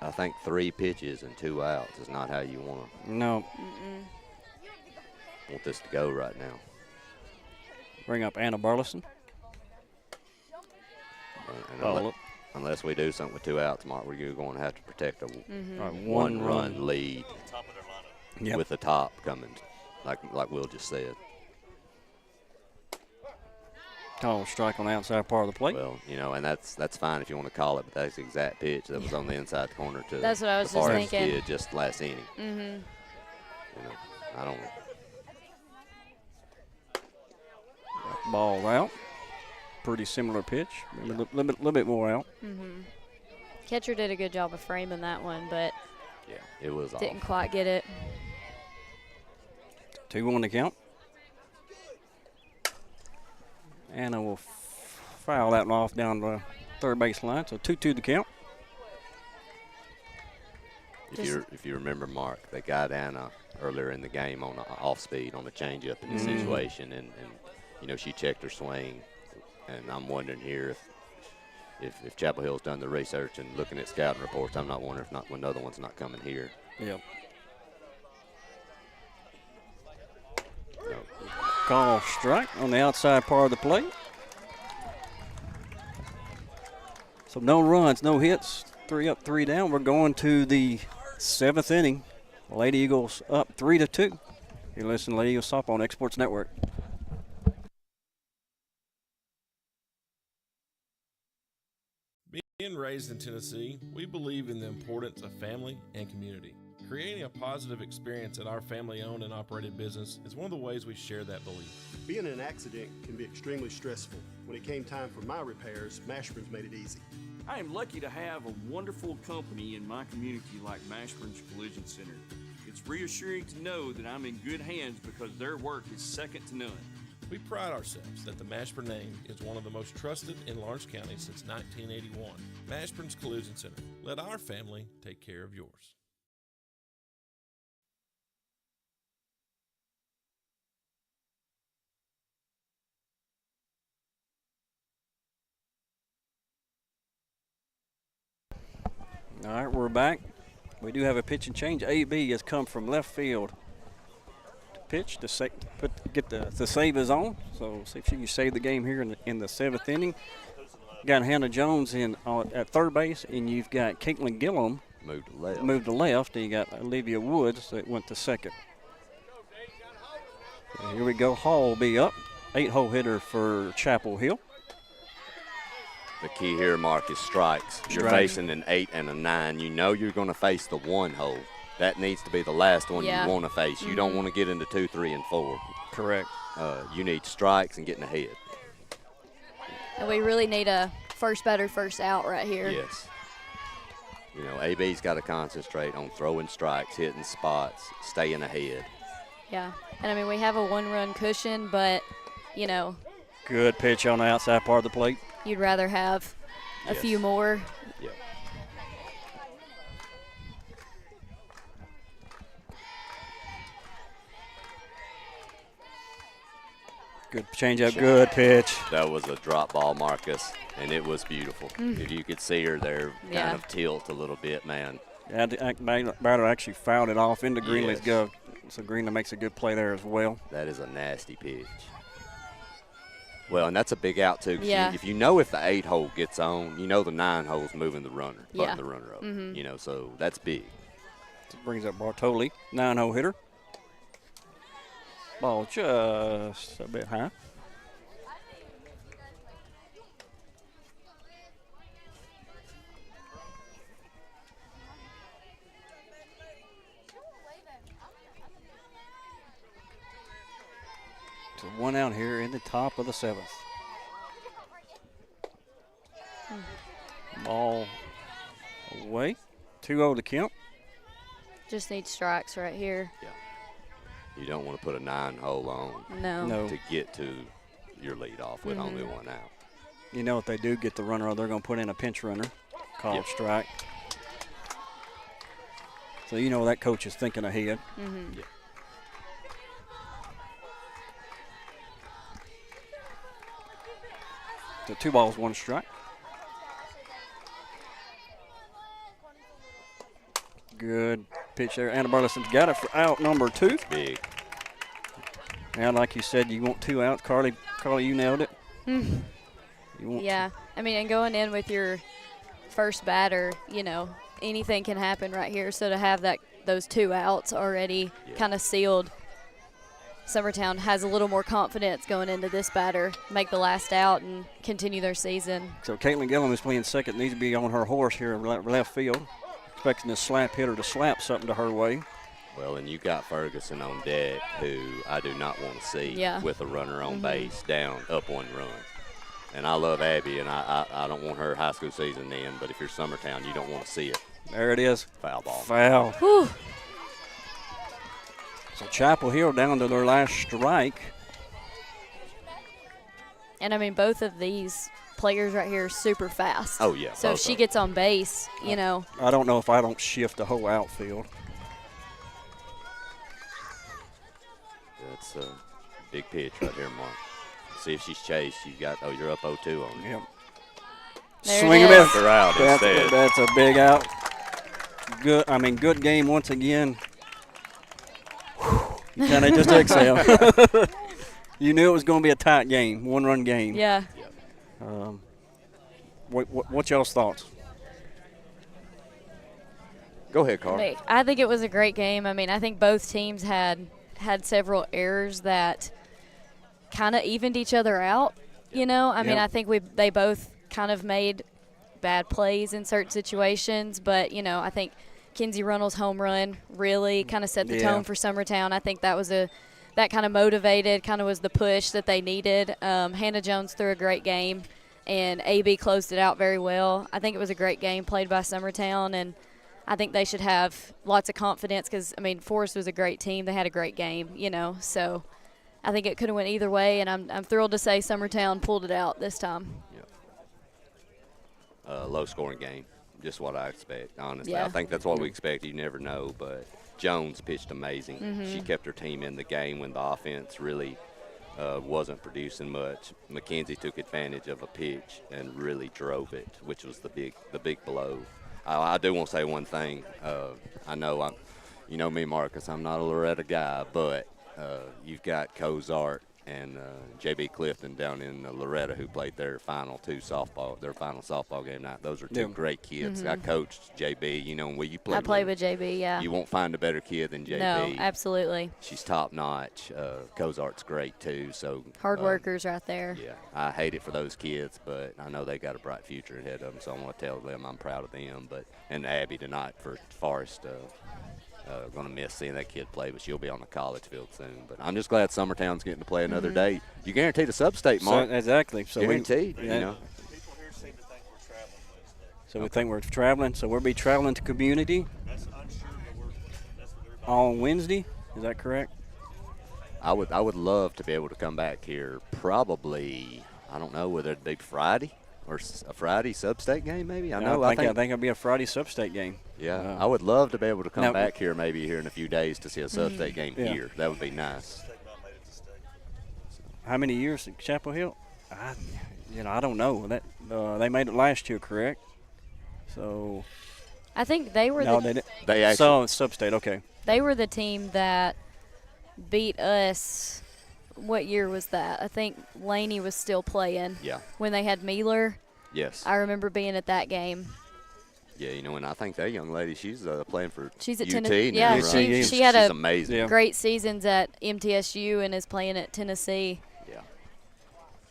I think 3 pitches and 2 outs is not how you want this to go right now. Bring up Anna Burleson. Unless we do something with 2 outs, Mark, we're going to have to protect a one-run lead with the top coming, like Will just said. Call strike on the outside part of the plate. Well, and that's fine if you want to call it, but that's the exact pitch that was on the inside corner to that's what I was the just Forrest thinking. kid just last inning. Mm-hmm. I don't. Ball out. Pretty similar pitch. A little bit more out. Mm-hmm. Catcher did a good job of framing that one, but it was didn't off. quite get it. 2-1 to count. Anna will foul that one off down the third base line, so 2-2 to count. If you remember, Mark, they got Anna earlier in the game on off speed on the changeup in the situation, and she checked her swing, and I'm wondering here if Chapel Hill's done the research and looking at scouting reports, I'm not wondering if another one's not coming here. Yep. No. Call strike on the outside part of the plate. So no runs, no hits, 3 up, 3 down. We're going to the 7th inning. Lady Eagles up 3-2. You're listening to Lady Eagles Softball on Exports Network. Being raised in Tennessee, we believe in the importance of family and community. Creating a positive experience at our family-owned and operated business is one of the ways we share that belief. Being in an accident can be extremely stressful. When it came time for my repairs, Mashburn's made it easy. I am lucky to have a wonderful company in my community like Mashburn's Collision Center. It's reassuring to know that I'm in good hands because their work is second to none. We pride ourselves that the Mashburn name is one of the most trusted in Lawrence County since 1981. Mashburn's Collision Center. Let our family take care of yours. All right, we're back. We do have a pitch and change. AB has come from left field pitch to get the save is on. So see if she can save the game here in the 7th inning. Got Hannah Jones at third base, and you've got Caitlin Gillum moved to left, and you got Olivia Woods that went to second. So here we go. Hall will be up. 8-hole hitter for Chapel Hill. The key here, Mark, is strikes. You're facing an 8 and a 9. You know you're going to face the 1-hole. That needs to be the last one you want to face. You don't want to get into 2, 3, and 4. Correct. You need strikes and getting ahead. And we really need a first batter, first out right here. Yes. You know, AB's got to concentrate on throwing strikes, hitting spots, staying ahead. Yeah. And, I mean, we have a 1-run cushion, but, you know. Good pitch on the outside part of the plate. You'd rather have a few more. Yeah. Good changeup, good pitch. That was a drop ball, Marcus, and it was beautiful. If you could see her there kind of tilt a little bit, man. Yeah, batter actually fouled it off into Greenlee's glove. So Greenlee makes a good play there as well. That is a nasty pitch. Well, and that's a big out, too. Yeah. If you know if the 8-hole gets on, you know the 9-hole's moving the runner, putting the runner up. Mm-hmm. You know, so that's big. It brings up Bartoli, 9-hole hitter. Ball just a bit high. So 1 out here in the top of the 7th. Ball away. 2-0 to Kemp. Just need strikes right here. Yeah. You don't want to put a 9-hole on No. to get to your lead off with only 1 out. You know if they do get the runner, they're going to put in a pinch runner, called strike. So you know that coach is thinking ahead. Mm-hmm. Yeah. So 2 balls, 1 strike. Good pitch there. Anna Burleson's got it for out number 2. Big. And like you said, you want 2 outs. Carly, you nailed it. Yeah. I mean, and going in with your first batter, you know, anything can happen right here. So to have those 2 outs already kind of sealed, Summertown has a little more confidence going into this batter, make the last out and continue their season. So Caitlin Gillum is playing second, needs to be on her horse here in left field. Expecting this slap hitter to slap something to her way. Well, and you got Ferguson on deck, who I do not want to see with a runner on base down, up 1 run. And I love Abby, and I don't want her high school season to end, but if you're Summertown, you don't want to see it. There it is. Foul ball. Foul. Whew. So Chapel Hill down to their last strike. And, I mean, both of these players right here are super fast. Oh, yeah. So if she gets on base, you know. I don't know if I don't shift the whole outfield. That's a big pitch right here, Mark. See if she's chased. You're up 0-2 on her. Yep. There Swing and it miss. is. They're out instead. That's a big out. Good game once again. You kind of just exhale. You knew it was going to be a tight game, 1-run game. Yeah. What's y'all's thoughts? Go ahead, Carl. I think it was a great game. I mean, I think both teams had several errors that kind of evened each other out. You know, I mean, I think they both kind of made bad plays in certain situations, but you know, I think Kinsey Runnels' home run really kind of set the tone for Summertown. I think that kind of motivated, kind of was the push that they needed. Hannah Jones threw a great game, and AB closed it out very well. I think it was a great game played by Summertown, and I think they should have lots of confidence because, I mean, Forrest was a great team. They had a great game, you know. So I think it could have went either way, and I'm thrilled to say Summertown pulled it out this time. Low-scoring game, just what I expect, honestly. Yeah. I think that's what we expect. You never know, but Jones pitched amazing. Mm-hmm. She kept her team in the game when the offense really wasn't producing much. Mackenzie took advantage of a pitch and really drove it, which was the big blow. I do want to say one thing. I know you know me, Marcus. I'm not a Loretta guy, but you've got Cozart and J.B. Clifton down in Loretta who played their final softball game night. Those are two great kids. I coached J.B., you know, when you play. I played with J.B., yeah. You won't find a better kid than J.B. No, absolutely. She's top notch. Cozart's great too. So hard workers right there. Yeah, I hate it for those kids, but I know they got a bright future ahead of them. So I want to tell them I'm proud of them. And Abby tonight for Forrest. Going to miss seeing that kid play, but she'll be on the college field soon. But I'm just glad Summertown's getting to play another day. You guaranteed a sub-state, Mark. So, exactly. So guaranteed, you know. People here seem to think we're traveling Wednesday. So we think we're traveling. So we'll be traveling to community That's unsure, but that's what everybody on Wednesday. Is that correct? I would love to be able to come back here probably, I don't know, whether it'd be Friday or a Friday sub-state game maybe. I think it'll be a Friday sub-state game. Yeah, I would love to be able to come back here maybe here in a few days to see a sub-state game here. That would be nice. How many years at Chapel Hill? I don't know. That they made it last year, correct? So I think they were they actually sub-state. Okay. They were the team that beat us. What year was that? I think Laney was still playing. Yeah. When they had Mealer. Yes. I remember being at that game. Yeah, you know, and I think that young lady, she's playing for she's at UT Tennessee. now, Yeah, right? she had she's amazing. Yeah. Great seasons at MTSU and is playing at Tennessee. Yeah.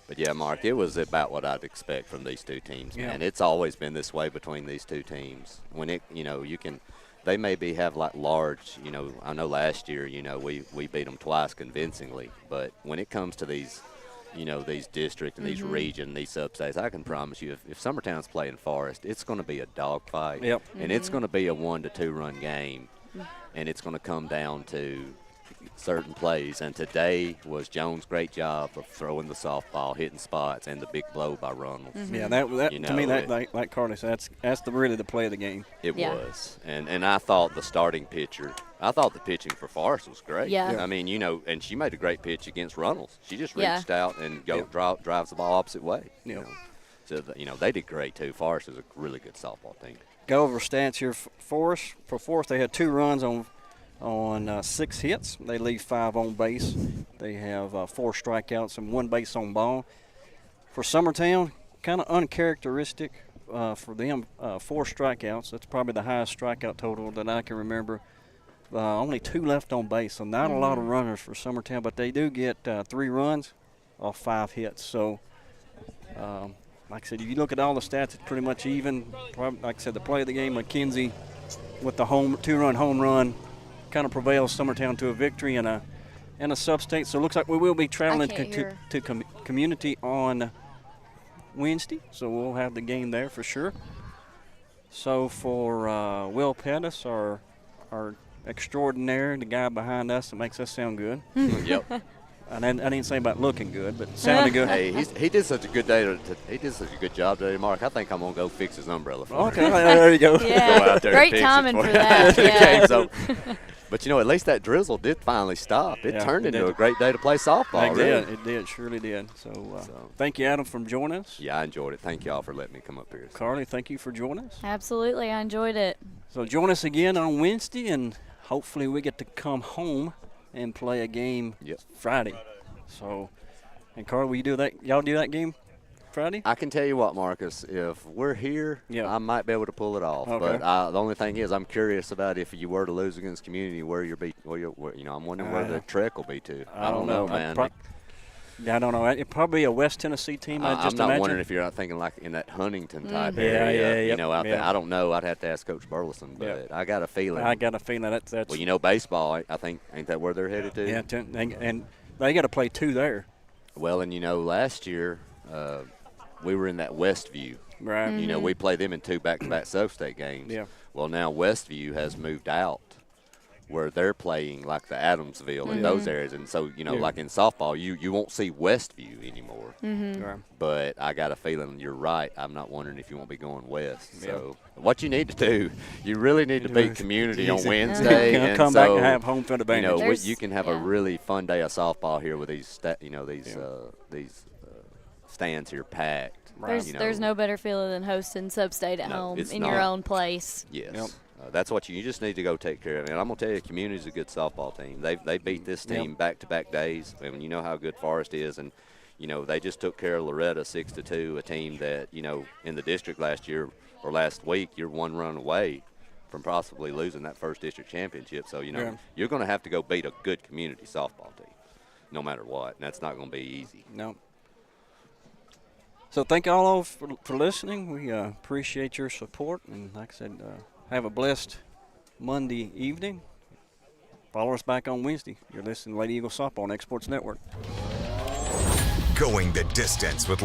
But, yeah, Mark, it was about what I'd expect from these two teams, man. Yeah. It's always been this way between these two teams. When they maybe have like large, I know last year, we beat them twice convincingly. But when it comes to these, these district and these region, these substates, I can promise you if Summertown's playing Forrest, it's going to be a dogfight. Yep. And it's going to be a 1 to 2 run game. And it's going to come down to certain plays. And today was Jones' great job of throwing the softball, hitting spots, and the big blow by Runnels. Yeah, that to me, like Carly said, that's really the play of the game. It was. And I thought the starting pitcher, the pitching for Forrest was great. Yeah. I mean, and she made a great pitch against Runnels. She just reached out and drives the ball opposite way. So, they did great, too. Forrest is a really good softball team. Go over stats here. For Forrest, they had 2 runs on 6 hits. They leave 5 on base. They have 4 strikeouts and 1 base on ball. For Summertown, kind of uncharacteristic for them, 4 strikeouts. That's probably the highest strikeout total that I can remember. Only 2 left on base, so not a lot of runners for Summertown, but they do get 3 runs off 5 hits. So, like I said, if you look at all the stats, it's pretty much even. Like I said, the play of the game, McKenzie with the 2-run home run kind of prevails Summertown to a victory and a sub-state. So it looks like we will be traveling to community on Wednesday. So we'll have the game there for sure. So for Will Pettis, our extraordinaire, the guy behind us that makes us sound good. Yep. I didn't say about looking good, but sounding good. Hey, he did such a good day. He did such a good job today, Mark. I think I'm gonna go fix his umbrella for him. Okay, there you go. Yeah, go out there great and fix timing it for that. Yeah. But at least that drizzle did finally stop. It turned into a great day to play softball. It did, surely did. So thank you, Adam, for joining us. Yeah, I enjoyed it. Thank y'all for letting me come up here. Carly, thank you for joining us. Absolutely, I enjoyed it. So join us again on Wednesday, and hopefully we get to come home and play a game Friday. So, and Carl, will you do that? Y'all do that game Friday? I can tell you what, Marcus. If we're here, I might be able to pull it off. Okay. But the only thing is, I'm curious about if you were to lose against Community, where I'm wondering where the trek will be to. I don't know, man. I don't know. It'd probably be a West Tennessee team. I'm not wondering if you're not thinking like in that Huntington type area. Out there. I don't know. I'd have to ask Coach Burleson, but I got a feeling. That's. Well, baseball. I think ain't that where they're headed to? Yeah, and they got to play 2 there. Well, and last year we were in that Westview. Right. Mm-hmm. We played them in 2 back-to-back sub-state games. Yeah. Well, now Westview has moved out where they're playing like the Adamsville and those areas. And so, like in softball, you won't see Westview anymore. Mm-hmm. Right. But I got a feeling you're right. I'm not wondering if you won't be going west. So what you need to do, you really need to beat Community on Wednesday. And come back and have home field advantage. You can have a really fun day of softball here with these stands here packed. There's no better feeling than hosting sub-state at home in your own place. Yes. Yep. that's what you just need to go take care of. And I'm going to tell you, community's a good softball team. They beat this team back-to-back days. I mean, you know how good Forrest is, and they just took care of Loretta 6-2, a team that in the district last week you're one run away from possibly losing that first district championship. So you're going to have to go beat a good community softball team, no matter what. And that's not going to be easy. No. So thank you all for listening. We appreciate your support, and like I said, have a blessed Monday evening. Follow us back on Wednesday. You're listening to Lady Eagle Softball on Exports Network. Going the distance with